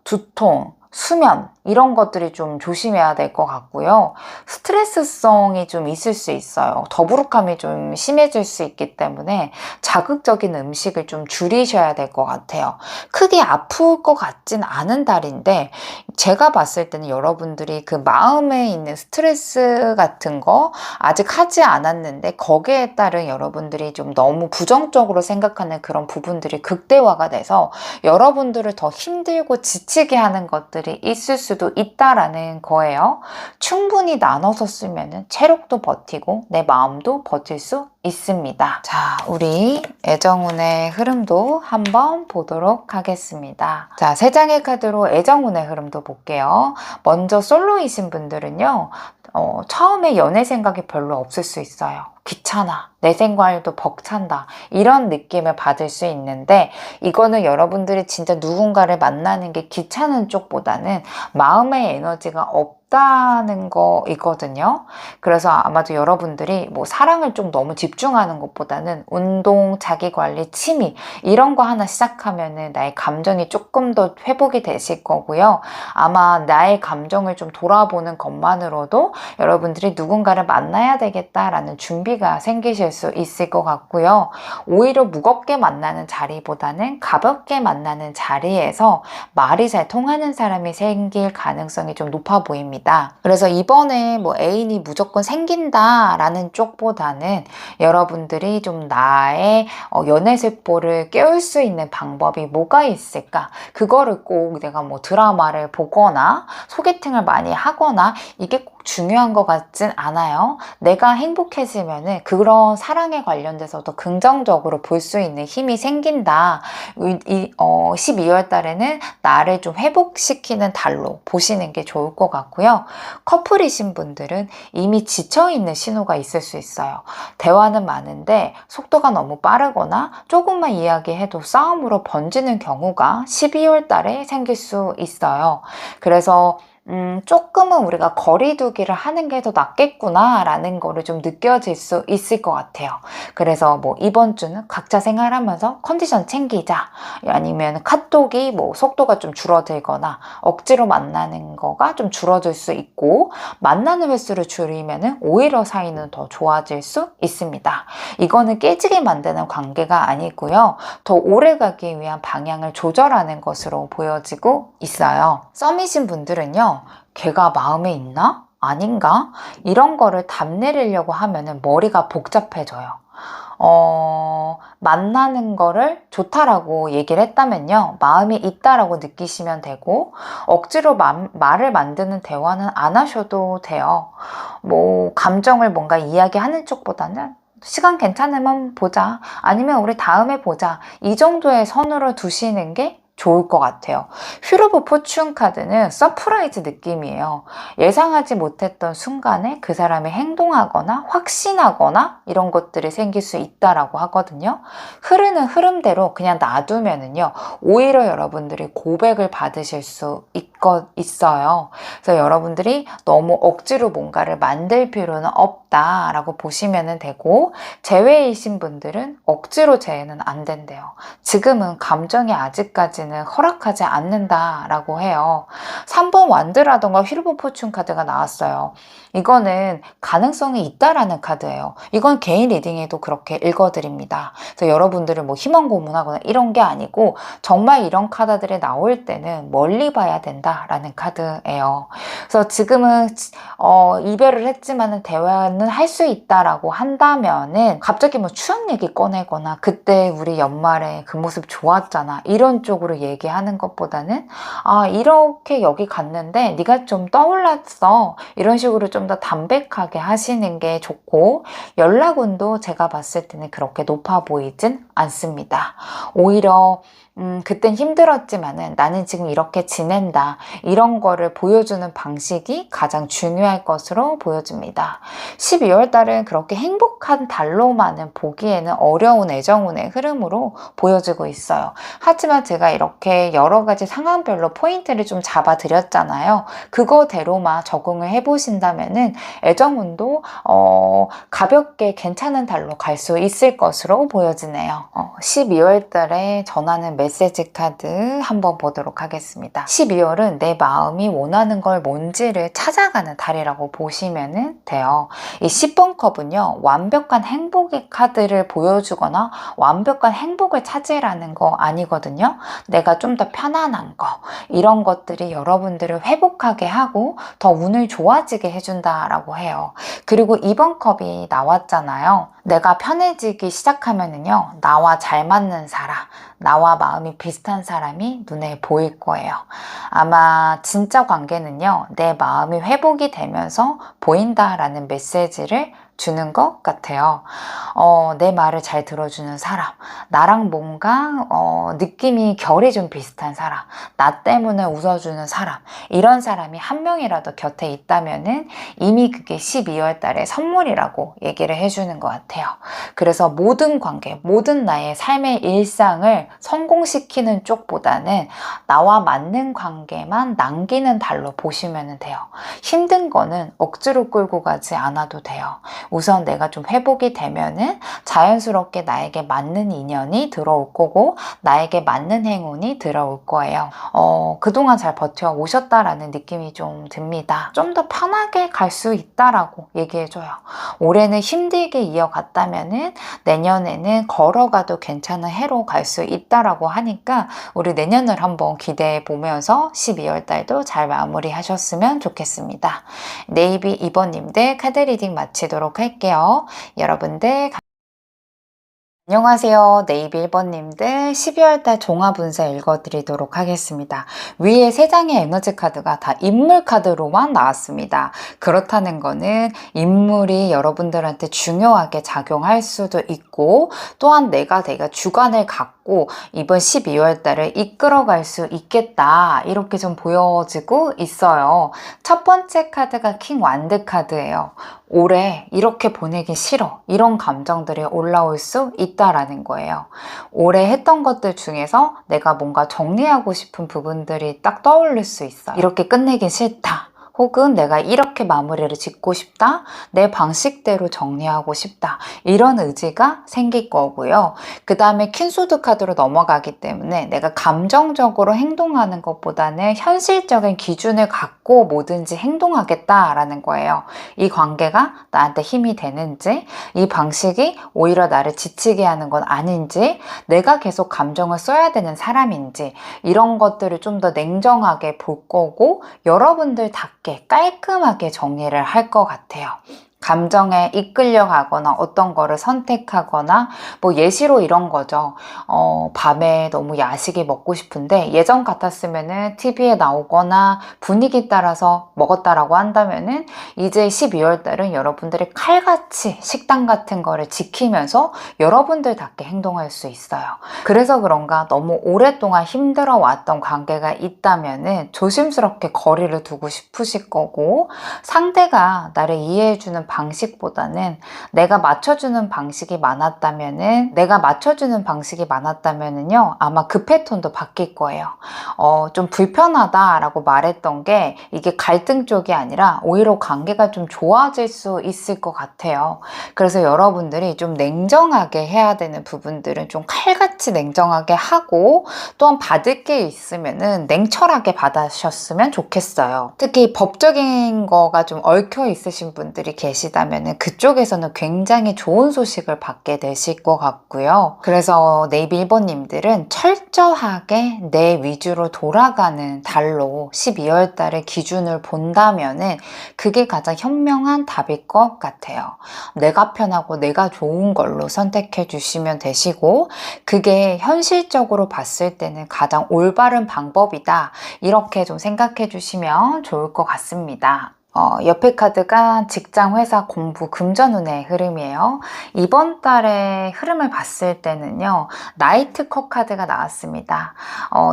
두통, 수면 이런 것들이 좀 조심해야 될 것 같고요. 스트레스성이 좀 있을 수 있어요. 더부룩함이 좀 심해질 수 있기 때문에 자극적인 음식을 좀 줄이셔야 될 것 같아요. 크게 아플 것 같진 않은 달인데 제가 봤을 때는 여러분들이 그 마음에 있는 스트레스 같은 거 아직 하지 않았는데 거기에 따른 여러분들이 좀 너무 부정적으로 생각하는 그런 부분들이 극대화가 돼서 여러분들을 더 힘들고 지치게 하는 것들이 있을 수도 있다라는 거예요. 충분히 나눠서 쓰면 체력도 버티고 내 마음도 버틸 수 있습니다. 자, 우리 애정운의 흐름도 한번 보도록 하겠습니다. 자, 세 장의 카드로 애정운의 흐름도 볼게요. 먼저 솔로이신 분들은요. 처음에 연애 생각이 별로 없을 수 있어요. 귀찮아. 내 생활도 벅찬다. 이런 느낌을 받을 수 있는데 이거는 여러분들이 진짜 누군가를 만나는 게 귀찮은 쪽보다는 마음의 에너지가 없다는 거이거든요. 그래서 아마도 여러분들이 뭐 사랑을 좀 너무 집중하는 것보다는 운동, 자기관리, 취미 이런 거 하나 시작하면은 나의 감정이 조금 더 회복이 되실 거고요. 아마 나의 감정을 좀 돌아보는 것만으로도 여러분들이 누군가를 만나야 되겠다라는 준비가 생기실 수 있을 것 같고요. 오히려 무겁게 만나는 자리보다는 가볍게 만나는 자리에서 말이 잘 통하는 사람이 생길 가능성이 좀 높아 보입니다. 그래서 이번에 뭐 애인이 무조건 생긴다라는 쪽보다는 여러분들이 좀 나의 연애세포를 깨울 수 있는 방법이 뭐가 있을까? 그거를 꼭 내가 뭐 드라마를 보거나 소개팅을 많이 하거나 이게 꼭 중요한 것 같진 않아요. 내가 행복해지면은 그런 사랑에 관련돼서도 긍정적으로 볼 수 있는 힘이 생긴다. 12월 달에는 나를 좀 회복시키는 달로 보시는 게 좋을 것 같고요. 커플이신 분들은 이미 지쳐있는 신호가 있을 수 있어요. 대화는 많은데 속도가 너무 빠르거나 조금만 이야기해도 싸움으로 번지는 경우가 12월 달에 생길 수 있어요. 그래서 조금은 우리가 거리두기를 하는 게 더 낫겠구나 라는 거를 좀 느껴질 수 있을 것 같아요. 그래서 뭐 이번 주는 각자 생활하면서 컨디션 챙기자, 아니면 카톡이 뭐 속도가 좀 줄어들거나 억지로 만나는 거가 좀 줄어들 수 있고, 만나는 횟수를 줄이면 오히려 사이는 더 좋아질 수 있습니다. 이거는 깨지게 만드는 관계가 아니고요. 더 오래 가기 위한 방향을 조절하는 것으로 보여지고 있어요. 썸이신 분들은요. 걔가 마음에 있나? 아닌가? 이런 거를 답내리려고 하면은 머리가 복잡해져요. 만나는 거를 좋다라고 얘기를 했다면요. 마음이 있다라고 느끼시면 되고, 억지로 말을 만드는 대화는 안 하셔도 돼요. 뭐, 감정을 뭔가 이야기하는 쪽보다는 시간 괜찮으면 보자. 아니면 우리 다음에 보자. 이 정도의 선으로 두시는 게 좋을 것 같아요. 휠 오브 포춘 카드는 서프라이즈 느낌이에요. 예상하지 못했던 순간에 그 사람이 행동하거나 확신하거나 이런 것들이 생길 수 있다라고 하거든요. 흐르는 흐름대로 그냥 놔두면은요, 오히려 여러분들이 고백을 받으실 수 있어요. 그래서 여러분들이 너무 억지로 뭔가를 만들 필요는 없다라고 보시면 되고, 재회이신 분들은 억지로 재회는 안 된대요. 지금은 감정이 아직까지는 허락하지 않는다라고 해요. 3번 완드라던가 휠 오브 포춘 카드가 나왔어요. 이거는 가능성이 있다라는 카드예요. 이건 개인 리딩에도 그렇게 읽어드립니다. 그래서 여러분들을 뭐 희망 고문하거나 이런 게 아니고 정말 이런 카드들이 나올 때는 멀리 봐야 된다라는 카드예요. 그래서 지금은 이별을 했지만은 대화는 할 수 있다라고 한다면은 갑자기 뭐 추억 얘기 꺼내거나 그때 우리 연말에 그 모습 좋았잖아 이런 쪽으로 얘기하는 것보다는 이렇게 여기 갔는데 네가 좀 떠올랐어 이런 식으로 좀 더 담백하게 하시는 게 좋고, 연락운도 제가 봤을 때는 그렇게 높아 보이진 않습니다. 오히려 그땐 힘들었지만은 나는 지금 이렇게 지낸다 이런 거를 보여주는 방식이 가장 중요할 것으로 보여집니다. 12월 달은 그렇게 행복한 달로만은 보기에는 어려운 애정운의 흐름으로 보여지고 있어요. 하지만 제가 이렇게 여러 가지 상황별로 포인트를 좀 잡아 드렸잖아요. 그거대로만 적응을 해보신다면은 애정운도 가볍게 괜찮은 달로 갈 수 있을 것으로 보여지네요. 12월 달에 전하는 메시지 카드 한번 보도록 하겠습니다. 12월은 내 마음이 원하는 걸 뭔지를 찾아가는 달이라고 보시면 돼요. 이 10번 컵은요, 완벽한 행복의 카드를 보여주거나 완벽한 행복을 찾으라는 거 아니거든요. 내가 좀 더 편안한 거, 이런 것들이 여러분들을 회복하게 하고 더 운을 좋아지게 해준다라고 해요. 그리고 2번 컵이 나왔잖아요. 내가 편해지기 시작하면은요, 나와 잘 맞는 사람, 나와 마음이 비슷한 사람이 눈에 보일 거예요. 아마 진짜 관계는요, 내 마음이 회복이 되면서 보인다라는 메시지를 주는 것 같아요. 내 말을 잘 들어주는 사람, 나랑 뭔가 느낌이 결이 좀 비슷한 사람, 나 때문에 웃어주는 사람, 이런 사람이 한 명이라도 곁에 있다면은 이미 그게 12월 달의 선물이라고 얘기를 해주는 것 같아요. 그래서 모든 관계, 모든 나의 삶의 일상을 성공시키는 쪽보다는 나와 맞는 관계만 남기는 달로 보시면 돼요. 힘든 거는 억지로 끌고 가지 않아도 돼요. 우선 내가 좀 회복이 되면은 자연스럽게 나에게 맞는 인연이 들어올 거고 나에게 맞는 행운이 들어올 거예요. 그동안 잘 버텨오셨다라는 느낌이 좀 듭니다. 좀 더 편하게 갈 수 있다라고 얘기해줘요. 올해는 힘들게 이어갔다면은 내년에는 걸어가도 괜찮은 해로 갈 수 있다라고 하니까 우리 내년을 한번 기대해 보면서 12월 달도 잘 마무리하셨으면 좋겠습니다. 네이비 2번님들 카드 리딩 마치도록 할게요. 여러분들 안녕하세요. 네이비 1번님들 12월달 종합운세 읽어드리도록 하겠습니다. 위에 3장의 에너지 카드가 다 인물 카드로만 나왔습니다. 그렇다는 거는 인물이 여러분들한테 중요하게 작용할 수도 있고 또한 내가 주관을 갖고 이번 12월달을 이끌어갈 수 있겠다 이렇게 좀 보여지고 있어요. 첫 번째 카드가 킹 완드 카드예요. 올해 이렇게 보내기 싫어 이런 감정들이 올라올 수 있다라는 거예요. 올해 했던 것들 중에서 내가 뭔가 정리하고 싶은 부분들이 딱 떠오를 수 있어요. 이렇게 끝내긴 싫다. 혹은 내가 이렇게 마무리를 짓고 싶다. 내 방식대로 정리하고 싶다. 이런 의지가 생길 거고요. 그 다음에 퀸소드 카드로 넘어가기 때문에 내가 감정적으로 행동하는 것보다는 현실적인 기준을 갖고 뭐든지 행동하겠다라는 거예요. 이 관계가 나한테 힘이 되는지, 이 방식이 오히려 나를 지치게 하는 건 아닌지, 내가 계속 감정을 써야 되는 사람인지 이런 것들을 좀 더 냉정하게 볼 거고 여러분들답게 깔끔하게 정리를 할 것 같아요. 감정에 이끌려가거나 어떤 거를 선택하거나 뭐 예시로 이런 거죠. 밤에 너무 야식이 먹고 싶은데 예전 같았으면은 TV에 나오거나 분위기 따라서 먹었다라고 한다면은 이제 12월 달은 여러분들이 칼같이 식단 같은 거를 지키면서 여러분들답게 행동할 수 있어요. 그래서 그런가 너무 오랫동안 힘들어 왔던 관계가 있다면은 조심스럽게 거리를 두고 싶으실 거고, 상대가 나를 이해해주는 방식보다는 내가 맞춰주는 방식이 많았다면은요, 아마 그 패턴도 바뀔 거예요. 좀 불편하다라고 말했던 게 이게 갈등 쪽이 아니라 오히려 관계가 좀 좋아질 수 있을 것 같아요. 그래서 여러분들이 좀 냉정하게 해야 되는 부분들은 좀 칼같이 냉정하게 하고, 또한 받을 게 있으면은 냉철하게 받으셨으면 좋겠어요. 특히 법적인 거가 좀 얽혀 있으신 분들이 계시다면은 그쪽에서는 굉장히 좋은 소식을 받게 되실 것 같고요. 그래서 네이비 1번님들은 철저하게 내 위주로 돌아가는 달로 12월 달의 기준을 본다면은 그게 가장 현명한 답일 것 같아요. 내가 편하고 내가 좋은 걸로 선택해 주시면 되시고, 그게 현실적으로 봤을 때는 가장 올바른 방법이다, 이렇게 좀 생각해 주시면 좋을 것 같습니다. 옆에 카드가 직장, 회사, 공부, 금전운의 흐름이에요. 이번 달의 흐름을 봤을 때는요, 나이트 컵 카드가 나왔습니다.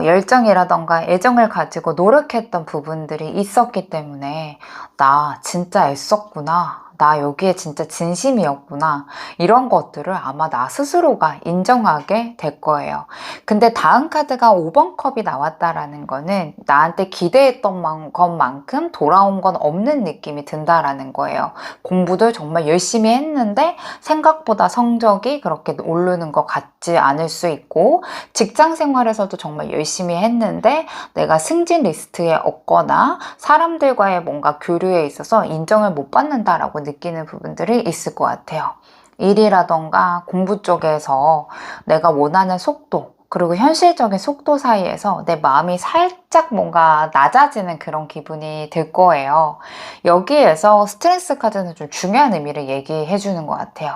열정이라던가 애정을 가지고 노력했던 부분들이 있었기 때문에 나 진짜 애썼구나, 나 여기에 진짜 진심이었구나, 이런 것들을 아마 나 스스로가 인정하게 될 거예요. 근데 다음 카드가 5번 컵이 나왔다라는 거는 나한테 기대했던 것만큼 돌아온 건 없는 느낌이 든다라는 거예요. 공부도 정말 열심히 했는데 생각보다 성적이 그렇게 오르는 것 같지 않을 수 있고, 직장 생활에서도 정말 열심히 했는데 내가 승진 리스트에 없거나 사람들과의 뭔가 교류에 있어서 인정을 못 받는다라고 느끼는 부분들이 있을 것 같아요. 일이라던가 공부 쪽에서 내가 원하는 속도, 그리고 현실적인 속도 사이에서 내 마음이 살짝 뭔가 낮아지는 그런 기분이 들 거예요. 여기에서 스트레스 카드는 좀 중요한 의미를 얘기해 주는 것 같아요.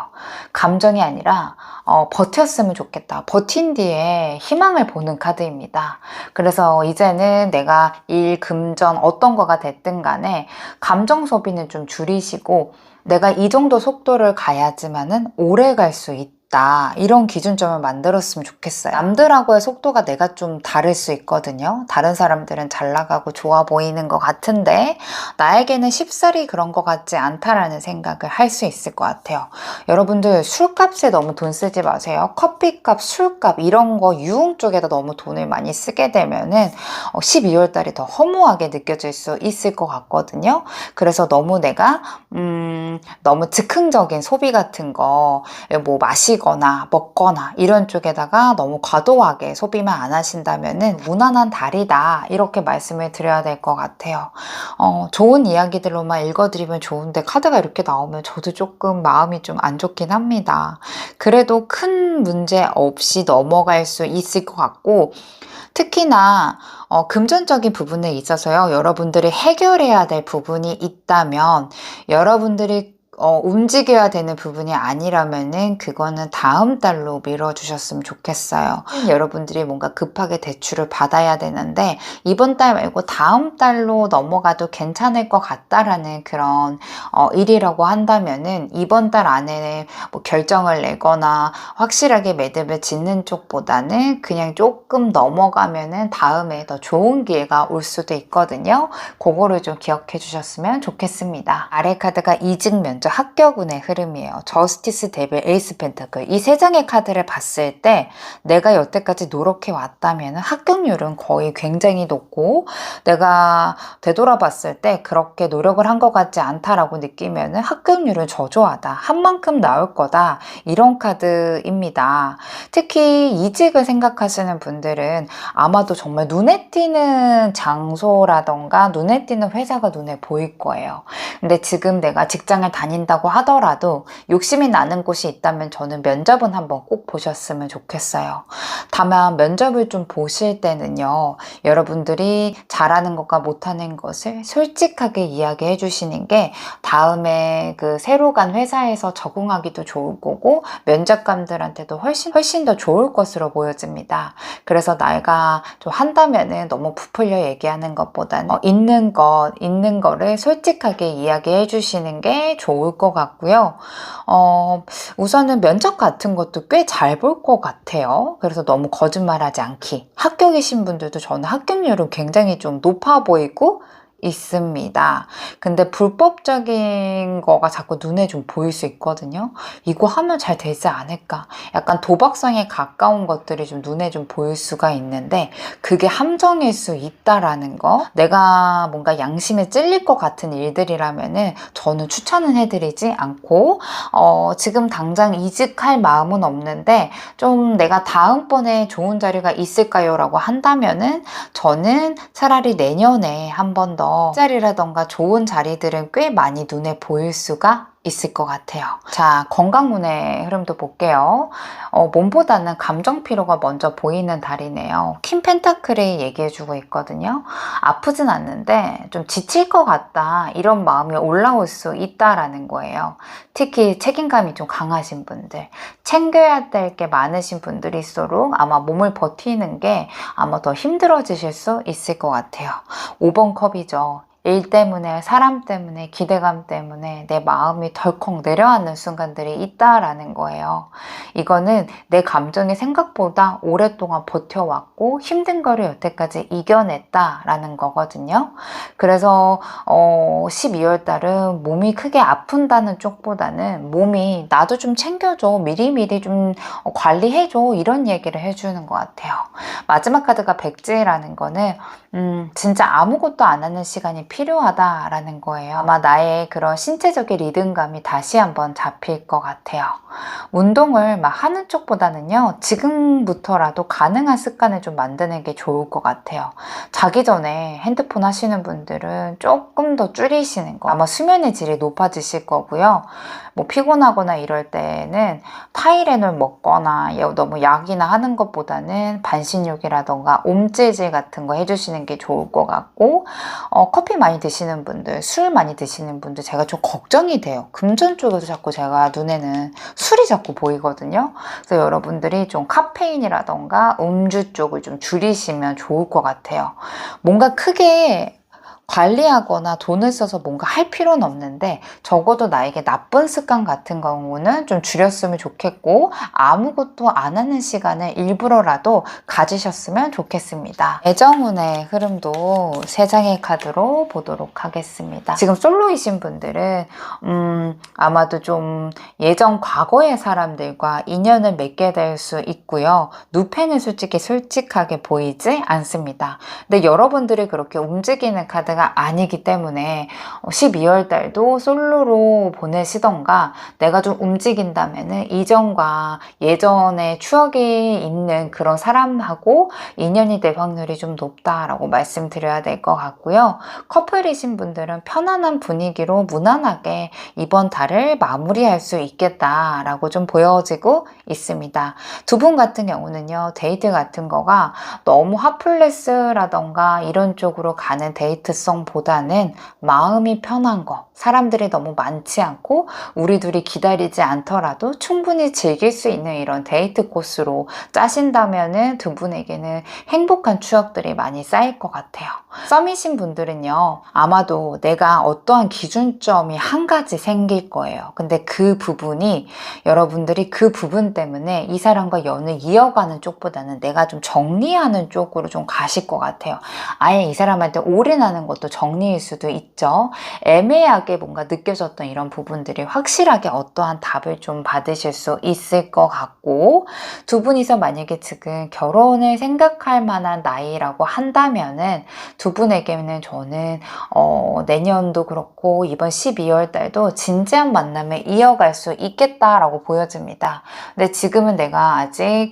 감정이 아니라 버텼으면 좋겠다, 버틴 뒤에 희망을 보는 카드입니다. 그래서 이제는 내가 일, 금전 어떤 거가 됐든 간에 감정 소비는 좀 줄이시고, 내가 이 정도 속도를 가야지만은 오래 갈 수 있다, 이런 기준점을 만들었으면 좋겠어요. 남들하고의 속도가 내가 좀 다를 수 있거든요. 다른 사람들은 잘 나가고 좋아 보이는 것 같은데 나에게는 쉽사리 그런 것 같지 않다라는 생각을 할 수 있을 것 같아요. 여러분들 술값에 너무 돈 쓰지 마세요. 커피값, 술값 이런 거 유흥 쪽에다 너무 돈을 많이 쓰게 되면은 12월 달이 더 허무하게 느껴질 수 있을 것 같거든요. 그래서 너무 내가 너무 즉흥적인 소비 같은 거, 뭐 마시거나 먹거나 이런 쪽에다가 너무 과도하게 소비만 안 하신다면은 무난한 달이다, 이렇게 말씀을 드려야 될 것 같아요. 좋은 이야기들로만 읽어드리면 좋은데 카드가 이렇게 나오면 저도 조금 마음이 좀 안 좋긴 합니다. 그래도 큰 문제 없이 넘어갈 수 있을 것 같고, 특히나 금전적인 부분에 있어서요, 여러분들이 해결해야 될 부분이 있다면 여러분들이 움직여야 되는 부분이 아니라면은 그거는 다음 달로 미뤄주셨으면 좋겠어요. 여러분들이 뭔가 급하게 대출을 받아야 되는데 이번 달 말고 다음 달로 넘어가도 괜찮을 것 같다라는 그런 일이라고 한다면은 이번 달 안에 뭐 결정을 내거나 확실하게 매듭을 짓는 쪽보다는 그냥 조금 넘어가면은 다음에 더 좋은 기회가 올 수도 있거든요. 그거를 좀 기억해 주셨으면 좋겠습니다. 아래 카드가 이직, 면접, 합격운의 흐름이에요. 저스티스, 데빌, 에이스 펜타클, 이 세 장의 카드를 봤을 때 내가 여태까지 노력해 왔다면 합격률은 거의 굉장히 높고, 내가 되돌아봤을 때 그렇게 노력을 한 것 같지 않다라고 느끼면 합격률은 저조하다, 한 만큼 나올 거다, 이런 카드입니다. 특히 이직을 생각하시는 분들은 아마도 정말 눈에 띄는 장소라던가 눈에 띄는 회사가 눈에 보일 거예요. 근데 지금 내가 직장을 다녔 다닌다고 하더라도 욕심이 나는 곳이 있다면 저는 면접은 한번 꼭 보셨으면 좋겠어요. 다만 면접을 좀 보실 때는요, 여러분들이 잘하는 것과 못하는 것을 솔직하게 이야기해 주시는 게 다음에 그 새로 간 회사에서 적응하기도 좋을 거고 면접관들한테도 훨씬 더 좋을 것으로 보여집니다. 그래서 내가 좀 한다면은 너무 부풀려 얘기하는 것보다는 있는 거를 솔직하게 이야기해 주시는 게 좋을 것 같고요. 우선은 면접 같은 것도 꽤 잘 볼 것 같아요. 그래서 너무 거짓말하지 않기. 합격이신 분들도 저는 합격률은 굉장히 좀 높아 보이고 있습니다. 근데 불법적인 거가 자꾸 눈에 좀 보일 수 있거든요. 이거 하면 잘 되지 않을까? 약간 도박성에 가까운 것들이 좀 눈에 좀 보일 수가 있는데 그게 함정일 수 있다라는 거. 내가 뭔가 양심에 찔릴 것 같은 일들이라면은 저는 추천은 해드리지 않고 지금 당장 이직할 마음은 없는데 좀 내가 다음번에 좋은 자리가 있을까요? 라고 한다면은 저는 차라리 내년에 한 번 더 자리라던가 좋은 자리들은 꽤 많이 눈에 보일 수가 있을 것 같아요. 자, 건강운의 흐름도 볼게요. 몸보다는 감정 피로가 먼저 보이는 달이네요. 퀸 펜타클이 얘기해주고 있거든요. 아프진 않는데 좀 지칠 것 같다 이런 마음이 올라올 수 있다라는 거예요. 특히 책임감이 좀 강하신 분들, 챙겨야 될 게 많으신 분들일수록 아마 몸을 버티는 게 아마 더 힘들어지실 수 있을 것 같아요. 5번 컵이죠. 일 때문에, 사람 때문에, 기대감 때문에 내 마음이 덜컥 내려앉는 순간들이 있다라는 거예요. 이거는 내 감정이 생각보다 오랫동안 버텨왔고 힘든 거를 여태까지 이겨냈다라는 거거든요. 그래서 12월 달은 몸이 크게 아픈다는 쪽보다는 몸이 나도 좀 챙겨줘, 미리미리 좀 관리해줘 이런 얘기를 해주는 것 같아요. 마지막 카드가 백지라는 거는 진짜 아무것도 안 하는 시간이 필요하다라는 거예요. 아마 나의 그런 신체적인 리듬감이 다시 한번 잡힐 것 같아요. 운동을 막 하는 쪽보다는요, 지금부터라도 가능한 습관을 좀 만드는 게 좋을 것 같아요. 자기 전에 핸드폰 하시는 분들은 조금 더 줄이시는 거. 아마 수면의 질이 높아지실 거고요. 뭐 피곤하거나 이럴 때는 타이레놀 먹거나 너무 약이나 하는 것보다는 반신욕이라던가 옴질질 같은 거 해주시는 게 좋을 것 같고, 커피 많이 드시는 분들, 술 많이 드시는 분들 제가 좀 걱정이 돼요. 금전 쪽에서 자꾸 제가 눈에는 술이 자꾸 보이거든요. 그래서 여러분들이 좀 카페인이라던가 음주 쪽을 좀 줄이시면 좋을 것 같아요. 뭔가 크게 관리하거나 돈을 써서 뭔가 할 필요는 없는데 적어도 나에게 나쁜 습관 같은 경우는 좀 줄였으면 좋겠고 아무것도 안 하는 시간을 일부러라도 가지셨으면 좋겠습니다. 애정운의 흐름도 3장의 카드로 보도록 하겠습니다. 지금 솔로이신 분들은 아마도 좀 예전 과거의 사람들과 인연을 맺게 될 수 있고요. 누페는 솔직하게 보이지 않습니다. 근데 여러분들이 그렇게 움직이는 카드가 아니기 때문에 12월 달도 솔로로 보내시던가 내가 좀 움직인다면은 이전과 예전의 추억이 있는 그런 사람하고 인연이 될 확률이 좀 높다라고 말씀드려야 될 것 같고요. 커플이신 분들은 편안한 분위기로 무난하게 이번 달을 마무리할 수 있겠다라고 좀 보여지고 있습니다. 두 분 같은 경우는요, 데이트 같은 거가 너무 핫플레스라던가 이런 쪽으로 가는 데이트성보다는 마음이 편한 거, 사람들이 너무 많지 않고 우리 둘이 기다리지 않더라도 충분히 즐길 수 있는 이런 데이트 코스로 짜신다면은 두 분에게는 행복한 추억들이 많이 쌓일 것 같아요. 썸이신 분들은요, 아마도 내가 어떠한 기준점이 한 가지 생길 거예요. 근데 그 부분이 여러분들이 그 부분 때문에 이 사람과 연을 이어가는 쪽보다는 내가 좀 정리하는 쪽으로 좀 가실 것 같아요. 아예 이 사람한테 올인하는 것도 정리일 수도 있죠. 애매하게 뭔가 느껴졌던 이런 부분들이 확실하게 어떠한 답을 좀 받으실 수 있을 것 같고, 두 분이서 만약에 지금 결혼을 생각할 만한 나이라고 한다면은 두 분에게는 저는 내년도 그렇고 이번 12월 달도 진지한 만남을 이어갈 수 있겠다라고 보여집니다. 근데 지금은 내가 아직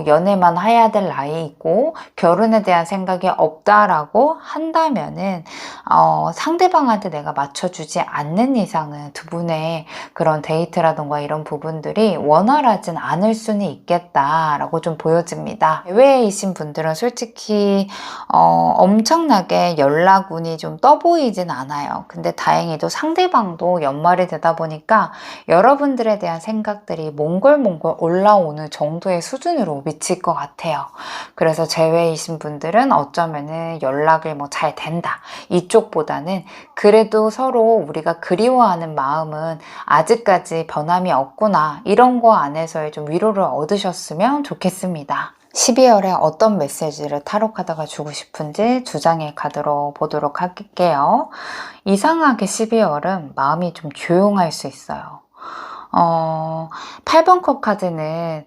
연애만 해야 될 나이이고 결혼에 대한 생각이 없다라고 한다면은 상대방한테 내가 맞춰 맞춰주지 않는 이상은 두 분의 그런 데이트라던가 이런 부분들이 원활하진 않을 수는 있겠다라고 좀 보여집니다. 해외이신 분들은 솔직히 엄청나게 연락운이 좀 떠 보이진 않아요. 근데 다행히도 상대방도 연말이 되다 보니까 여러분들에 대한 생각들이 몽골몽골 올라오는 정도의 수준으로 미칠 것 같아요. 그래서 제외이신 분들은 어쩌면은 연락을 뭐 잘 된다 이쪽보다는 그래도 서로 우리가 그리워하는 마음은 아직까지 변함이 없구나 이런 거 안에서의 좀 위로를 얻으셨으면 좋겠습니다. 12월에 어떤 메시지를 타로 카드가 주고 싶은지 두 장의 카드로 보도록 할게요. 이상하게 12월은 마음이 좀 조용할 수 있어요. 8번 컵 카드는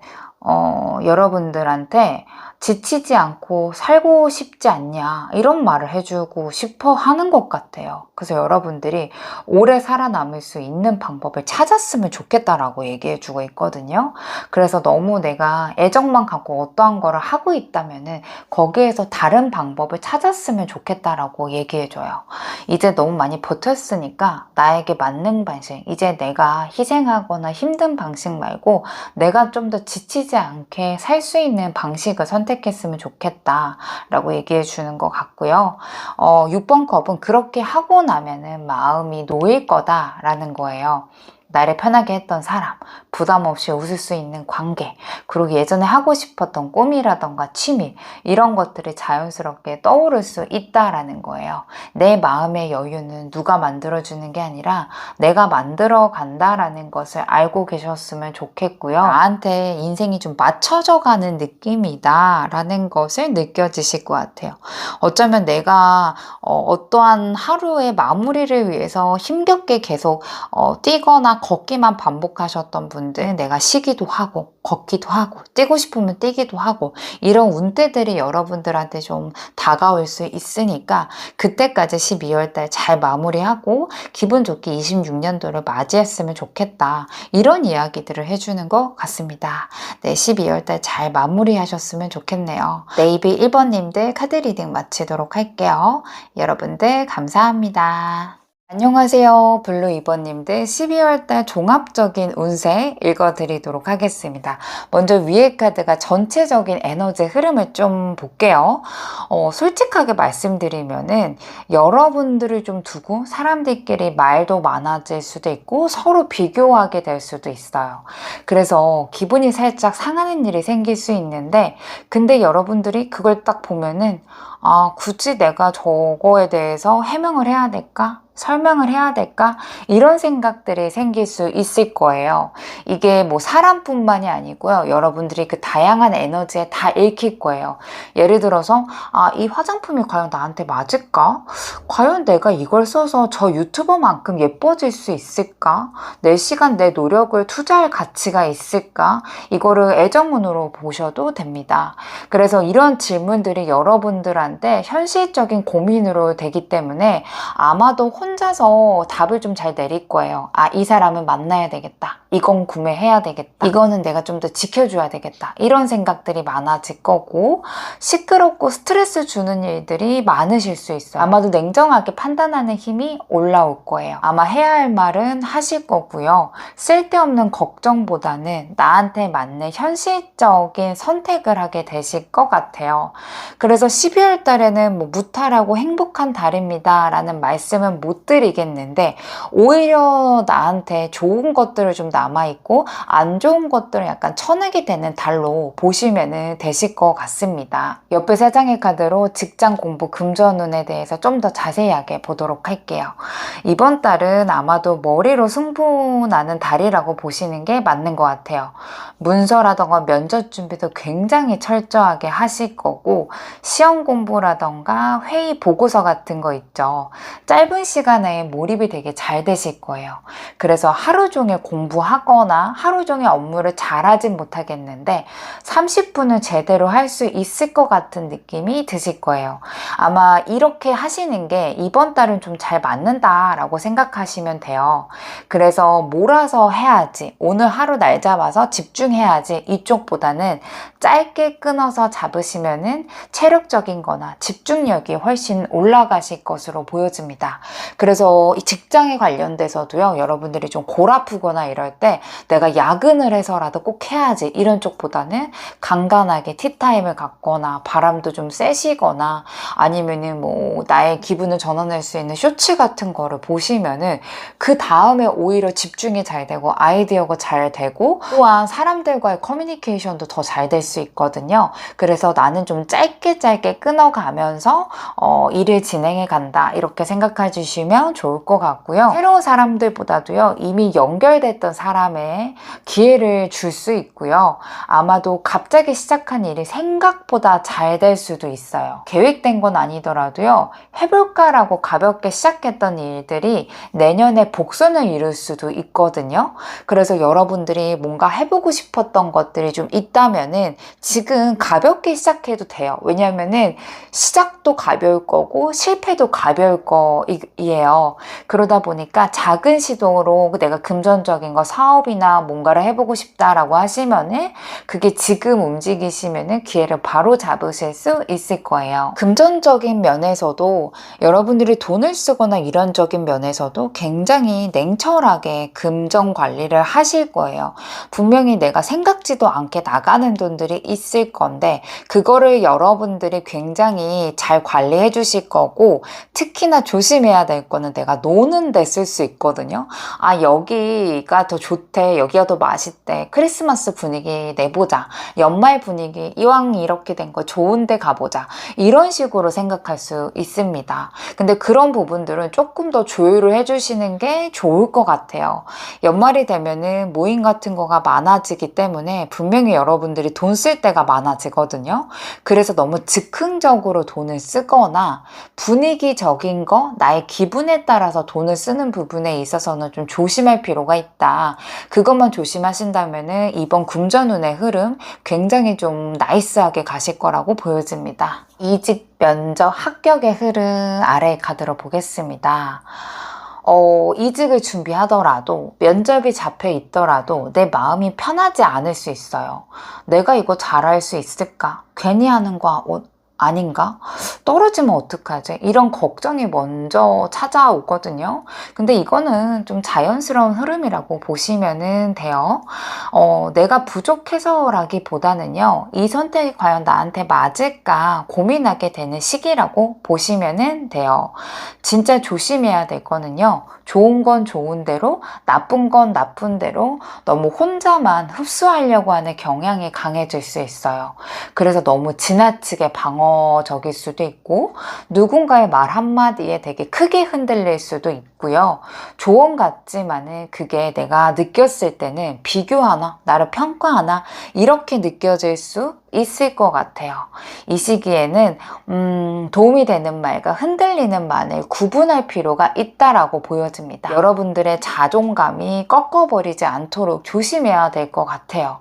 여러분들한테 지치지 않고 살고 싶지 않냐 이런 말을 해주고 싶어 하는 것 같아요. 그래서 여러분들이 오래 살아남을 수 있는 방법을 찾았으면 좋겠다라고 얘기해 주고 있거든요. 그래서 너무 내가 애정만 갖고 어떠한 거를 하고 있다면은 거기에서 다른 방법을 찾았으면 좋겠다라고 얘기해 줘요. 이제 너무 많이 버텼으니까 나에게 맞는 방식, 이제 내가 희생하거나 힘든 방식 말고 내가 좀 더 지치지 않게 살 수 있는 방식을 선택했으면 좋겠다 라고 얘기해 주는 것 같고요. 6번 컵은 그렇게 하고 나면은 마음이 놓일 거다라는 거예요. 나를 편하게 했던 사람, 부담 없이 웃을 수 있는 관계, 그리고 예전에 하고 싶었던 꿈이라던가 취미 이런 것들이 자연스럽게 떠오를 수 있다라는 거예요. 내 마음의 여유는 누가 만들어주는 게 아니라 내가 만들어 간다라는 것을 알고 계셨으면 좋겠고요. 나한테 인생이 좀 맞춰져 가는 느낌이다 라는 것을 느껴지실 것 같아요. 어쩌면 내가 어떠한 하루의 마무리를 위해서 힘겹게 계속 뛰거나 걷기만 반복하셨던 분들 내가 쉬기도 하고 걷기도 하고 뛰고 싶으면 뛰기도 하고 이런 운대들이 여러분들한테 좀 다가올 수 있으니까 그때까지 12월달 잘 마무리하고 기분 좋게 26년도를 맞이했으면 좋겠다 이런 이야기들을 해주는 것 같습니다. 네, 12월달 잘 마무리하셨으면 좋겠네요. 네이비 1번님들 카드 리딩 마치도록 할게요. 여러분들 감사합니다. 안녕하세요. 블루 2번님들 12월달 종합적인 운세 읽어드리도록 하겠습니다. 먼저 위에 카드가 전체적인 에너지 흐름을 좀 볼게요. 솔직하게 말씀드리면은 여러분들을 좀 두고 사람들끼리 말도 많아질 수도 있고 서로 비교하게 될 수도 있어요. 그래서 기분이 살짝 상하는 일이 생길 수 있는데 근데 여러분들이 그걸 딱 보면은 굳이 내가 저거에 대해서 해명을 해야 될까? 설명을 해야 될까? 이런 생각들이 생길 수 있을 거예요. 이게 뭐 사람뿐만이 아니고요. 여러분들이 그 다양한 에너지에 다 읽힐 거예요. 예를 들어서 이 화장품이 과연 나한테 맞을까? 과연 내가 이걸 써서 저 유튜버만큼 예뻐질 수 있을까? 내 시간, 내 노력을 투자할 가치가 있을까? 이거를 애정운으로 보셔도 됩니다. 그래서 이런 질문들이 여러분들한테 현실적인 고민으로 되기 때문에 아마도 혼자서 답을 좀 잘 내릴 거예요. 이 사람은 만나야 되겠다. 이건 구매해야 되겠다. 이거는 내가 좀 더 지켜줘야 되겠다. 이런 생각들이 많아질 거고 시끄럽고 스트레스 주는 일들이 많으실 수 있어요. 아마도 냉정하게 판단하는 힘이 올라올 거예요. 아마 해야 할 말은 하실 거고요. 쓸데없는 걱정보다는 나한테 맞는 현실적인 선택을 하게 되실 것 같아요. 그래서 12월 달에는 뭐 무탈하고 행복한 달입니다 라는 말씀은 못 드리겠는데 오히려 나한테 좋은 것들을 좀 남아있고 안 좋은 것들은 약간 쳐내게 되는 달로 보시면 되실 것 같습니다. 옆에 세 장의 카드로 직장 공부 금전운에 대해서 좀 더 자세하게 보도록 할게요. 이번 달은 아마도 머리로 승부나는 달이라고 보시는 게 맞는 것 같아요. 문서라던가 면접 준비도 굉장히 철저하게 하실 거고 시험 공부라던가 회의 보고서 같은 거 있죠. 짧은 시간에 몰입이 되게 잘 되실 거예요. 그래서 하루 종일 공부하거나 하루 종일 업무를 잘하진 못하겠는데 30분은 제대로 할 수 있을 것 같은 느낌이 드실 거예요. 아마 이렇게 하시는 게 이번 달은 좀 잘 맞는다라고 생각하시면 돼요. 그래서 몰아서 해야지, 오늘 하루 날 잡아서 집중해야지 이쪽보다는 짧게 끊어서 잡으시면은 체력적인 거나 잘하시거나 집중력이 훨씬 올라가실 것으로 보여집니다. 그래서 이 직장에 관련돼서도요, 여러분들이 좀 골 아프거나 이럴 때 내가 야근을 해서라도 꼭 해야지 이런 쪽보다는 간간하게 티타임을 갖거나 바람도 좀 쐬시거나 아니면은 뭐 나의 기분을 전환할 수 있는 쇼츠 같은 거를 보시면은 그 다음에 오히려 집중이 잘 되고 아이디어가 잘 되고 또한 사람들과의 커뮤니케이션도 더 잘 될 수 있거든요. 그래서 나는 좀 짧게 끊어가면서 일을 진행해 간다 이렇게 생각해 주시면 좋을 것 같고요. 새로운 사람들보다도요, 이미 연결됐던 사람의 기회를 줄 수 있고요. 아마도 갑자기 시작한 일이 생각보다 잘 될 수도 있어요. 계획된 건 아니더라도요, 해볼까라고 가볍게 시작했던 일들이 내년에 복선을 이룰 수도 있거든요. 그래서 여러분들이 뭔가 해보고 싶었던 것들이 좀 있다면은 지금 가볍게 시작해도 돼요. 왜냐면은 시작도 가벼울 거고 실패도 가벼울 거예요. 그러다 보니까 작은 시도로 내가 금전적인 거 사업이나 뭔가를 해보고 싶다라고 하시면은 그게 지금 움직이시면은 기회를 바로 잡으실 수 있을 거예요. 금전적인 면에서도 여러분들이 돈을 쓰거나 이런적인 면에서도 굉장히 냉철하게 금전 관리를 하실 거예요. 분명히 내가 생각지도 않게 나가는 돈들이 있을 건데 그거를 여러분들이 굉장히 잘 관리해 주실 거고, 특히나 조심해야 될 거는 내가 노는 데 쓸 수 있거든요. 아, 여기가 더 좋대, 여기가 더 맛있대, 크리스마스 분위기 내보자, 연말 분위기 이왕 이렇게 된 거 좋은 데 가보자, 이런 식으로 생각할 수 있습니다. 근데 그런 부분들은 조금 더 조율을 해주시는 게 좋을 것 같아요. 연말이 되면은 모임 같은 거가 많아지기 때문에 분명히 여러분들이 돈 쓸 때가 많아지거든요. 그래서 너무 즉흥적으로 돈을 쓰거나 분위기적인 거, 나의 기분에 따라서 돈을 쓰는 부분에 있어서는 좀 조심할 필요가 있다. 그것만 조심하신다면은 이번 금전운의 흐름 굉장히 좀 나이스하게 가실 거라고 보여집니다. 이직, 면접, 합격의 흐름 아래 가들어 보겠습니다. 이직을 준비하더라도 면접이 잡혀 있더라도 내 마음이 편하지 않을 수 있어요. 내가 이거 잘할 수 있을까? 괜히 하는 거 아닌가? 떨어지면 어떡하지? 이런 걱정이 먼저 찾아오거든요. 근데 이거는 좀 자연스러운 흐름이라고 보시면 돼요. 내가 부족해서라기보다는요, 이 선택이 과연 나한테 맞을까 고민하게 되는 시기라고 보시면 돼요. 진짜 조심해야 될 거는요, 좋은 건 좋은 대로, 나쁜 건 나쁜 대로 너무 혼자만 흡수하려고 하는 경향이 강해질 수 있어요. 그래서 너무 지나치게 방어적일 수도 있고, 누군가의 말 한마디에 되게 크게 흔들릴 수도 있고요. 조언 같지만은 그게 내가 느꼈을 때는 비교하나, 나를 평가하나, 이렇게 느껴질 수 있을 것 같아요. 이 시기에는 도움이 되는 말과 흔들리는 말을 구분할 필요가 있다라고 보여집니다. 여러분들의 자존감이 꺾어버리지 않도록 조심해야 될 것 같아요.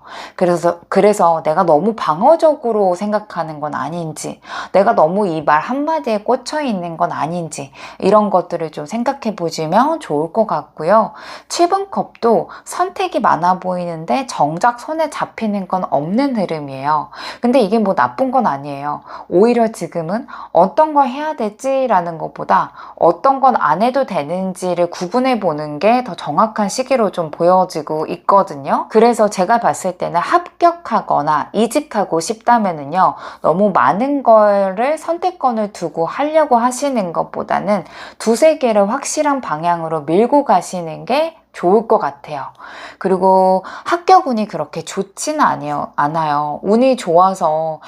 그래서 내가 너무 방어적으로 생각하는 건 아닌지, 내가 너무 이 말 한마디에 꽂혀 있는 건 아닌지, 이런 것들을 좀 생각해 보시면 좋을 것 같고요. 7번 컵도 선택이 많아 보이는데 정작 손에 잡히는 건 없는 흐름이에요. 근데 이게 뭐 나쁜 건 아니에요. 오히려 지금은 어떤 걸 해야 될지라는 것보다 어떤 건 안 해도 되는지를 구분해 보는 게 더 정확한 시기로 좀 보여지고 있거든요. 그래서 제가 봤을 때는 합격하거나 이직하고 싶다면은요, 너무 많은 거를 선택권을 두고 하려고 하시는 것보다는 두세 개를 확실한 방향으로 밀고 가시는 게 좋을 것 같아요. 그리고 합격 운이 그렇게 좋지는 않아요. 운이 좋아서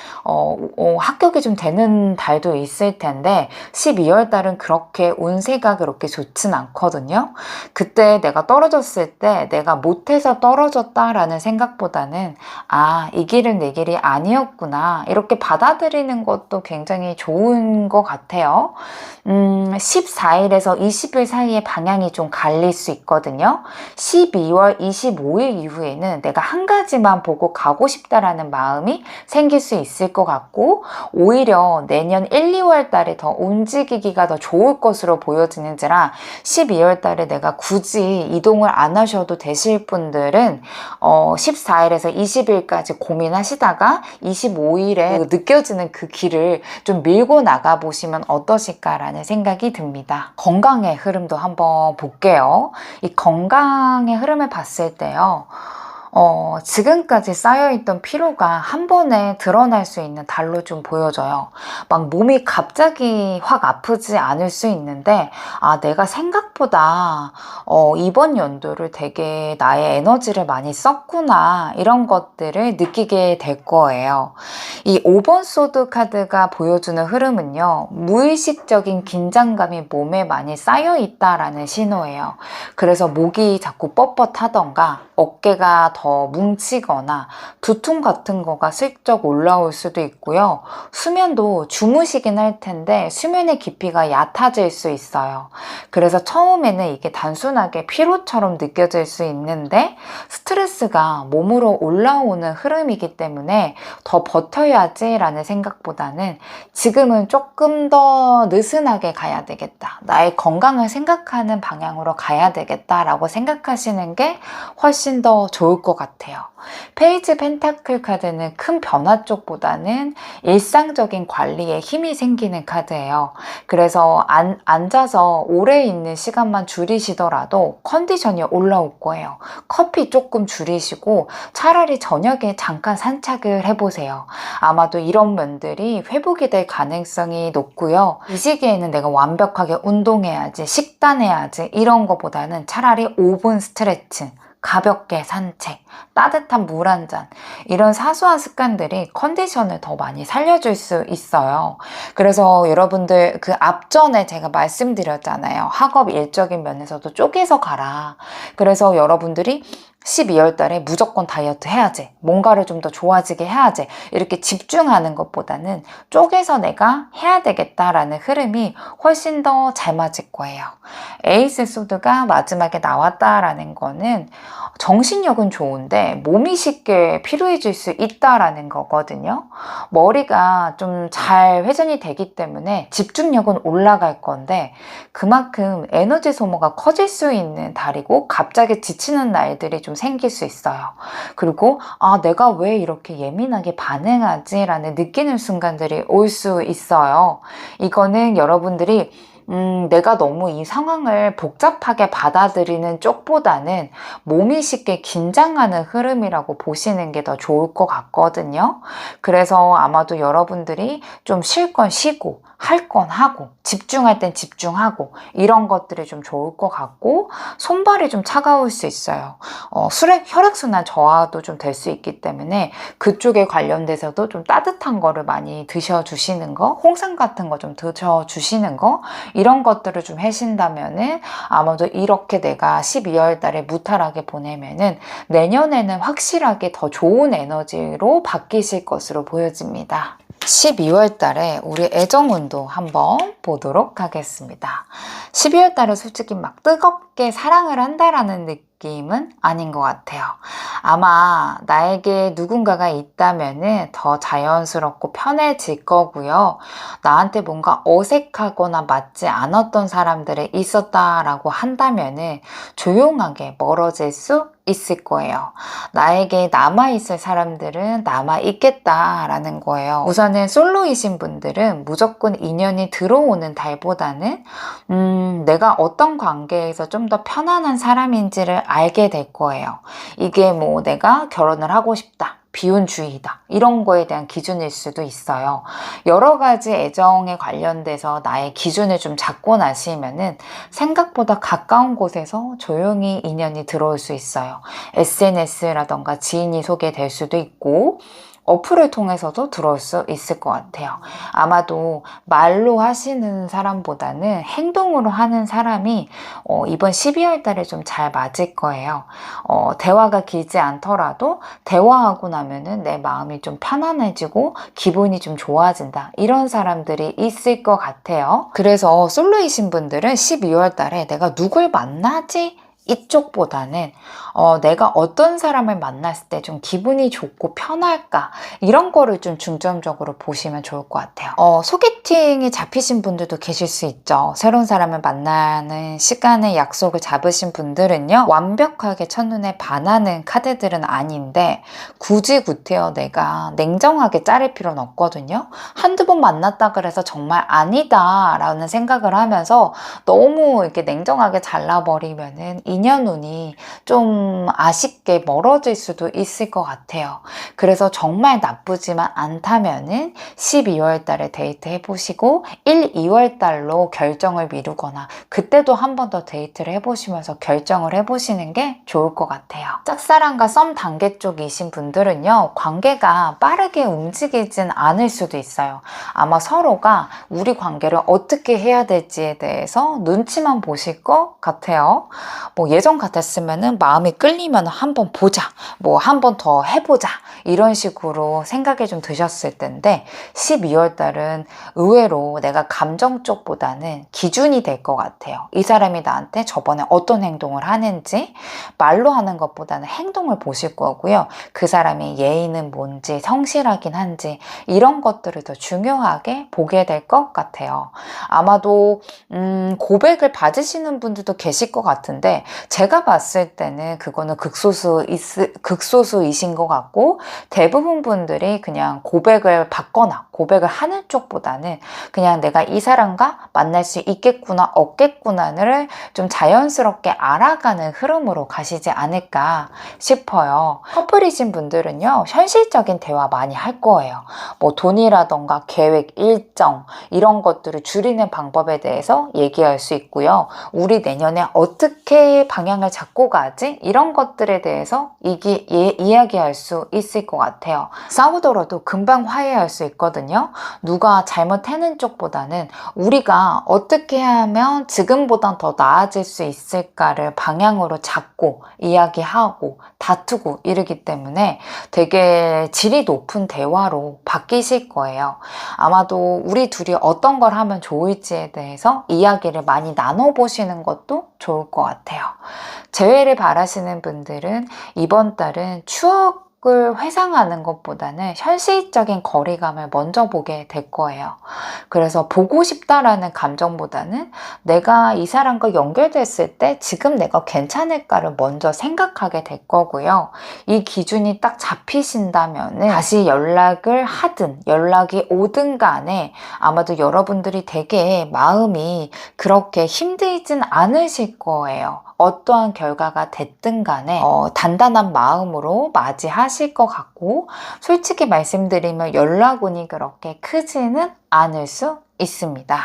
합격이 좀 되는 달도 있을 텐데 12월 달은 그렇게 운세가 그렇게 좋진 않거든요. 그때 내가 떨어졌을 때 내가 못해서 떨어졌다라는 생각보다는 이 길은 내 길이 아니었구나, 이렇게 받아들이는 것도 굉장히 좋은 것 같아요. 14일에서 20일 사이에 방향이 좀 갈릴 수 있거든요. 있거든요. 12월 25일 이후에는 내가 한 가지만 보고 가고 싶다라는 마음이 생길 수 있을 것 같고, 오히려 내년 1, 2월 달에 더 움직이기가 더 좋을 것으로 보여지는지라 12월 달에 내가 굳이 이동을 안 하셔도 되실 분들은 14일에서 20일까지 고민하시다가 25일에 느껴지는 그 길을 좀 밀고 나가보시면 어떠실까라는 생각이 듭니다. 건강의 흐름도 한번 볼게요. 이 건강의 흐름을 봤을 때요. 지금까지 쌓여있던 피로가 한 번에 드러날 수 있는 달로 좀 보여져요. 막 몸이 갑자기 확 아프지 않을 수 있는데, 내가 생각보다 이번 연도를 되게 나의 에너지를 많이 썼구나, 이런 것들을 느끼게 될 거예요. 이 5번 소드 카드가 보여주는 흐름은요, 무의식적인 긴장감이 몸에 많이 쌓여있다라는 신호예요. 그래서 목이 자꾸 뻣뻣하던가 어깨가 더 뭉치거나 두통 같은 거가 슬쩍 올라올 수도 있고요. 수면도 주무시긴 할 텐데 수면의 깊이가 얕아질 수 있어요. 그래서 처음에는 이게 단순하게 피로처럼 느껴질 수 있는데, 스트레스가 몸으로 올라오는 흐름이기 때문에 더 버텨야지 라는 생각보다는 지금은 조금 더 느슨하게 가야 되겠다, 나의 건강을 생각하는 방향으로 가야 되겠다 라고 생각하시는 게 훨씬 더 좋을 것 같아요. 페이지 펜타클 카드는 큰 변화 쪽보다는 일상적인 관리에 힘이 생기는 카드예요. 그래서 앉아서 오래 있는 시간만 줄이시더라도 컨디션이 올라올 거예요. 커피 조금 줄이시고 차라리 저녁에 잠깐 산책을 해보세요. 아마도 이런 면들이 회복이 될 가능성이 높고요. 이 시기에는 내가 완벽하게 운동해야지, 식단해야지 이런 거보다는 차라리 5분 스트레칭, 가볍게 산책, 따뜻한 물 한 잔, 이런 사소한 습관들이 컨디션을 더 많이 살려줄 수 있어요. 그래서 여러분들 그 앞전에 제가 말씀드렸잖아요. 학업 일적인 면에서도 쪼개서 가라. 그래서 여러분들이 12월 달에 무조건 다이어트 해야지, 뭔가를 좀 더 좋아지게 해야지, 이렇게 집중하는 것보다는 쪼개서 내가 해야 되겠다라는 흐름이 훨씬 더 잘 맞을 거예요. 에이스 소드가 마지막에 나왔다라는 거는 정신력은 좋은데 몸이 쉽게 피로해질 수 있다라는 거거든요. 머리가 좀 잘 회전이 되기 때문에 집중력은 올라갈 건데, 그만큼 에너지 소모가 커질 수 있는 달이고 갑자기 지치는 날들이 좀 생길 수 있어요. 그리고 내가 왜 이렇게 예민하게 반응하지? 라는 느끼는 순간들이 올 수 있어요. 이거는 여러분들이 내가 너무 이 상황을 복잡하게 받아들이는 쪽보다는 몸이 쉽게 긴장하는 흐름이라고 보시는 게 더 좋을 것 같거든요. 그래서 아마도 여러분들이 좀 쉴 건 쉬고 할 건 하고 집중할 땐 집중하고 이런 것들이 좀 좋을 것 같고, 손발이 좀 차가울 수 있어요. 혈액순환 저하도 좀 될 수 있기 때문에 그쪽에 관련돼서도 좀 따뜻한 거를 많이 드셔주시는 거, 홍삼 같은 거 좀 드셔주시는 거, 이런 것들을 좀 하신다면은 아마도 이렇게 내가 12월 달에 무탈하게 보내면은 내년에는 확실하게 더 좋은 에너지로 바뀌실 것으로 보여집니다. 12월 달에 우리 애정운도 한번 보도록 하겠습니다. 12월 달에 솔직히 막 뜨겁게 사랑을 한다라는 느낌은 아닌 것 같아요. 아마 나에게 누군가가 있다면은 더 자연스럽고 편해질 거고요. 나한테 뭔가 어색하거나 맞지 않았던 사람들이 있었다라고 한다면은 조용하게 멀어질 수 있을 거예요. 나에게 남아있을 사람들은 남아있겠다라는 거예요. 우선은 솔로이신 분들은 무조건 인연이 들어오는 달보다는 내가 어떤 관계에서 좀 더 편안한 사람인지를 알게 될 거예요. 이게 뭐 내가 결혼을 하고 싶다, 비혼주의다, 이런 거에 대한 기준일 수도 있어요. 여러 가지 애정에 관련돼서 나의 기준을 좀 잡고 나시면은 생각보다 가까운 곳에서 조용히 인연이 들어올 수 있어요. SNS라던가 지인이 소개될 수도 있고, 어플을 통해서도 들어올 수 있을 것 같아요. 아마도 말로 하시는 사람보다는 행동으로 하는 사람이 이번 12월 달에 좀 잘 맞을 거예요. 대화가 길지 않더라도 대화하고 나면은 내 마음이 좀 편안해지고 기분이 좀 좋아진다, 이런 사람들이 있을 것 같아요. 그래서 솔로이신 분들은 12월 달에 내가 누굴 만나지? 이쪽보다는 내가 어떤 사람을 만났을 때 좀 기분이 좋고 편할까 이런 거를 좀 중점적으로 보시면 좋을 것 같아요. 소개팅이 잡히신 분들도 계실 수 있죠. 새로운 사람을 만나는 시간에 약속을 잡으신 분들은요, 완벽하게 첫눈에 반하는 카드들은 아닌데 굳이 구태여 내가 냉정하게 자를 필요는 없거든요. 한두 번 만났다 그래서 정말 아니다 라는 생각을 하면서 너무 이렇게 냉정하게 잘라버리면은 인연운이 좀 아쉽게 멀어질 수도 있을 것 같아요. 그래서 정말 나쁘지만 않다면은 12월 달에 데이트 해보시고 1, 2월 달로 결정을 미루거나 그때도 한 번 더 데이트를 해보시면서 결정을 해보시는 게 좋을 것 같아요. 짝사랑과 썸 단계 쪽이신 분들은요, 관계가 빠르게 움직이진 않을 수도 있어요. 아마 서로가 우리 관계를 어떻게 해야 될지에 대해서 눈치만 보실 것 같아요. 뭐 예전 같았으면은 마음이 끌리면 한번 보자, 뭐 한 번 더 해보자 이런 식으로 생각이 좀 드셨을 텐데 12월 달은 의외로 내가 감정 쪽보다는 기준이 될 것 같아요. 이 사람이 나한테 저번에 어떤 행동을 하는지 말로 하는 것보다는 행동을 보실 거고요. 그 사람이 예의는 뭔지 성실하긴 한지 이런 것들을 더 중요하게 보게 될 것 같아요. 아마도 고백을 받으시는 분들도 계실 것 같은데 제가 봤을 때는 그거는 극소수이신 것 같고 대부분 분들이 그냥 고백을 받거나 고백을 하는 쪽보다는 그냥 내가 이 사람과 만날 수 있겠구나 없겠구나를 좀 자연스럽게 알아가는 흐름으로 가시지 않을까 싶어요. 커플이신 분들은요, 현실적인 대화 많이 할 거예요. 뭐 돈이라던가 계획, 일정 이런 것들을 줄이는 방법에 대해서 얘기할 수 있고요. 우리 내년에 어떻게 방향을 잡고 가지? 이런 것들에 대해서 이야기할 수 있을 것 같아요. 싸우더라도 금방 화해할 수 있거든요. 누가 잘못하는 쪽보다는 우리가 어떻게 하면 지금보단 더 나아질 수 있을까를 방향으로 잡고 이야기하고 다투고 이러기 때문에 되게 질이 높은 대화로 바뀌실 거예요. 아마도 우리 둘이 어떤 걸 하면 좋을지에 대해서 이야기를 많이 나눠보시는 것도 좋을 것 같아요. 재회를 바라시는 분들은 이번 달은 추억을 회상하는 것보다는 현실적인 거리감을 먼저 보게 될 거예요. 그래서 보고 싶다라는 감정보다는 내가 이 사람과 연결됐을 때 지금 내가 괜찮을까를 먼저 생각하게 될 거고요. 이 기준이 딱 잡히신다면 다시 연락을 하든 연락이 오든 간에 아마도 여러분들이 되게 마음이 그렇게 힘들진 않으실 거예요. 어떠한 결과가 됐든 간에 단단한 마음으로 맞이하실 것 같고 솔직히 말씀드리면 연락운이 그렇게 크지는 않을 수 있습니다.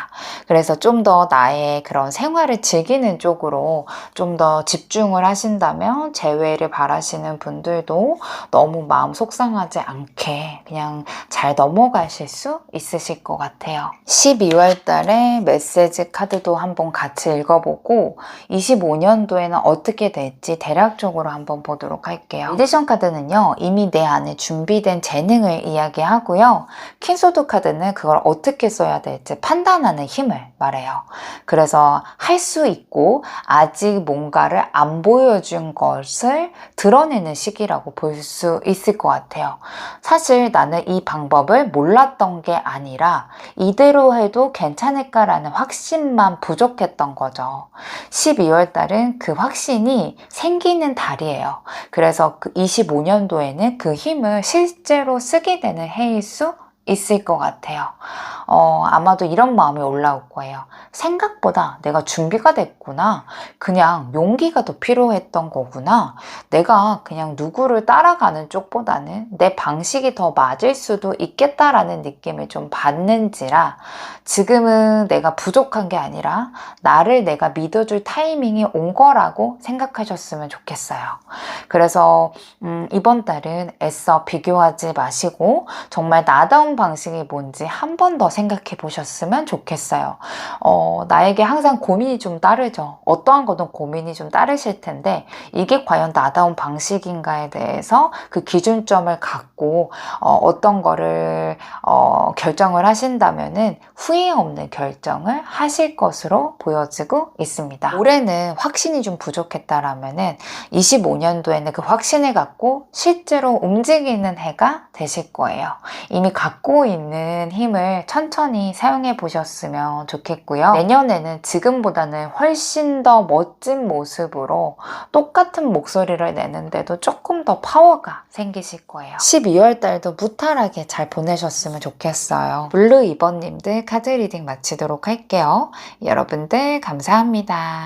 그래서 좀 더 나의 그런 생활을 즐기는 쪽으로 좀 더 집중을 하신다면 재회를 바라시는 분들도 너무 마음 속상하지 않게 그냥 잘 넘어가실 수 있으실 것 같아요. 12월 달에 메시지 카드도 한번 같이 읽어보고 25년도에는 어떻게 될지 대략적으로 한번 보도록 할게요. 에디션 카드는요, 이미 내 안에 준비된 재능을 이야기하고요. 킹소드 카드는 그걸 어떻게 써야 될지 판단하는 힘을 말해요. 그래서 할 수 있고 아직 뭔가를 안 보여준 것을 드러내는 시기라고 볼 수 있을 것 같아요. 사실 나는 이 방법을 몰랐던 게 아니라 이대로 해도 괜찮을까라는 확신만 부족했던 거죠. 12월 달은 그 확신이 생기는 달이에요. 그래서 그 25년도에는 그 힘을 실제로 쓰게 되는 해일 수 있을 것 같아요. 아마도 이런 마음이 올라올 거예요. 생각보다 내가 준비가 됐구나. 그냥 용기가 더 필요했던 거구나. 내가 그냥 누구를 따라가는 쪽보다는 내 방식이 더 맞을 수도 있겠다라는 느낌을 좀 받는지라 지금은 내가 부족한 게 아니라 나를 내가 믿어줄 타이밍이 온 거라고 생각하셨으면 좋겠어요. 그래서 이번 달은 애써 비교하지 마시고 정말 나다운 방식이 뭔지 한 번 더 생각해 보셨으면 좋겠어요. 나에게 항상 고민이 좀 따르죠. 어떠한 거든 고민이 좀 따르실 텐데 이게 과연 나다운 방식인가에 대해서 그 기준점을 갖고 어떤 거를 결정을 하신다면은 후회 없는 결정을 하실 것으로 보여지고 있습니다. 올해는 확신이 좀 부족했다라면은 25년도에는 그 확신을 갖고 실제로 움직이는 해가 되실 거예요. 이미 갖고 있는 힘을 천천히 사용해 보셨으면 좋겠고요. 내년에는 지금보다는 훨씬 더 멋진 모습으로 똑같은 목소리를 내는데도 조금 더 파워가 생기실 거예요. 12월 달도 무탈하게 잘 보내셨으면 좋겠어요. 블루 2번님들 카드 리딩 마치도록 할게요. 여러분들 감사합니다.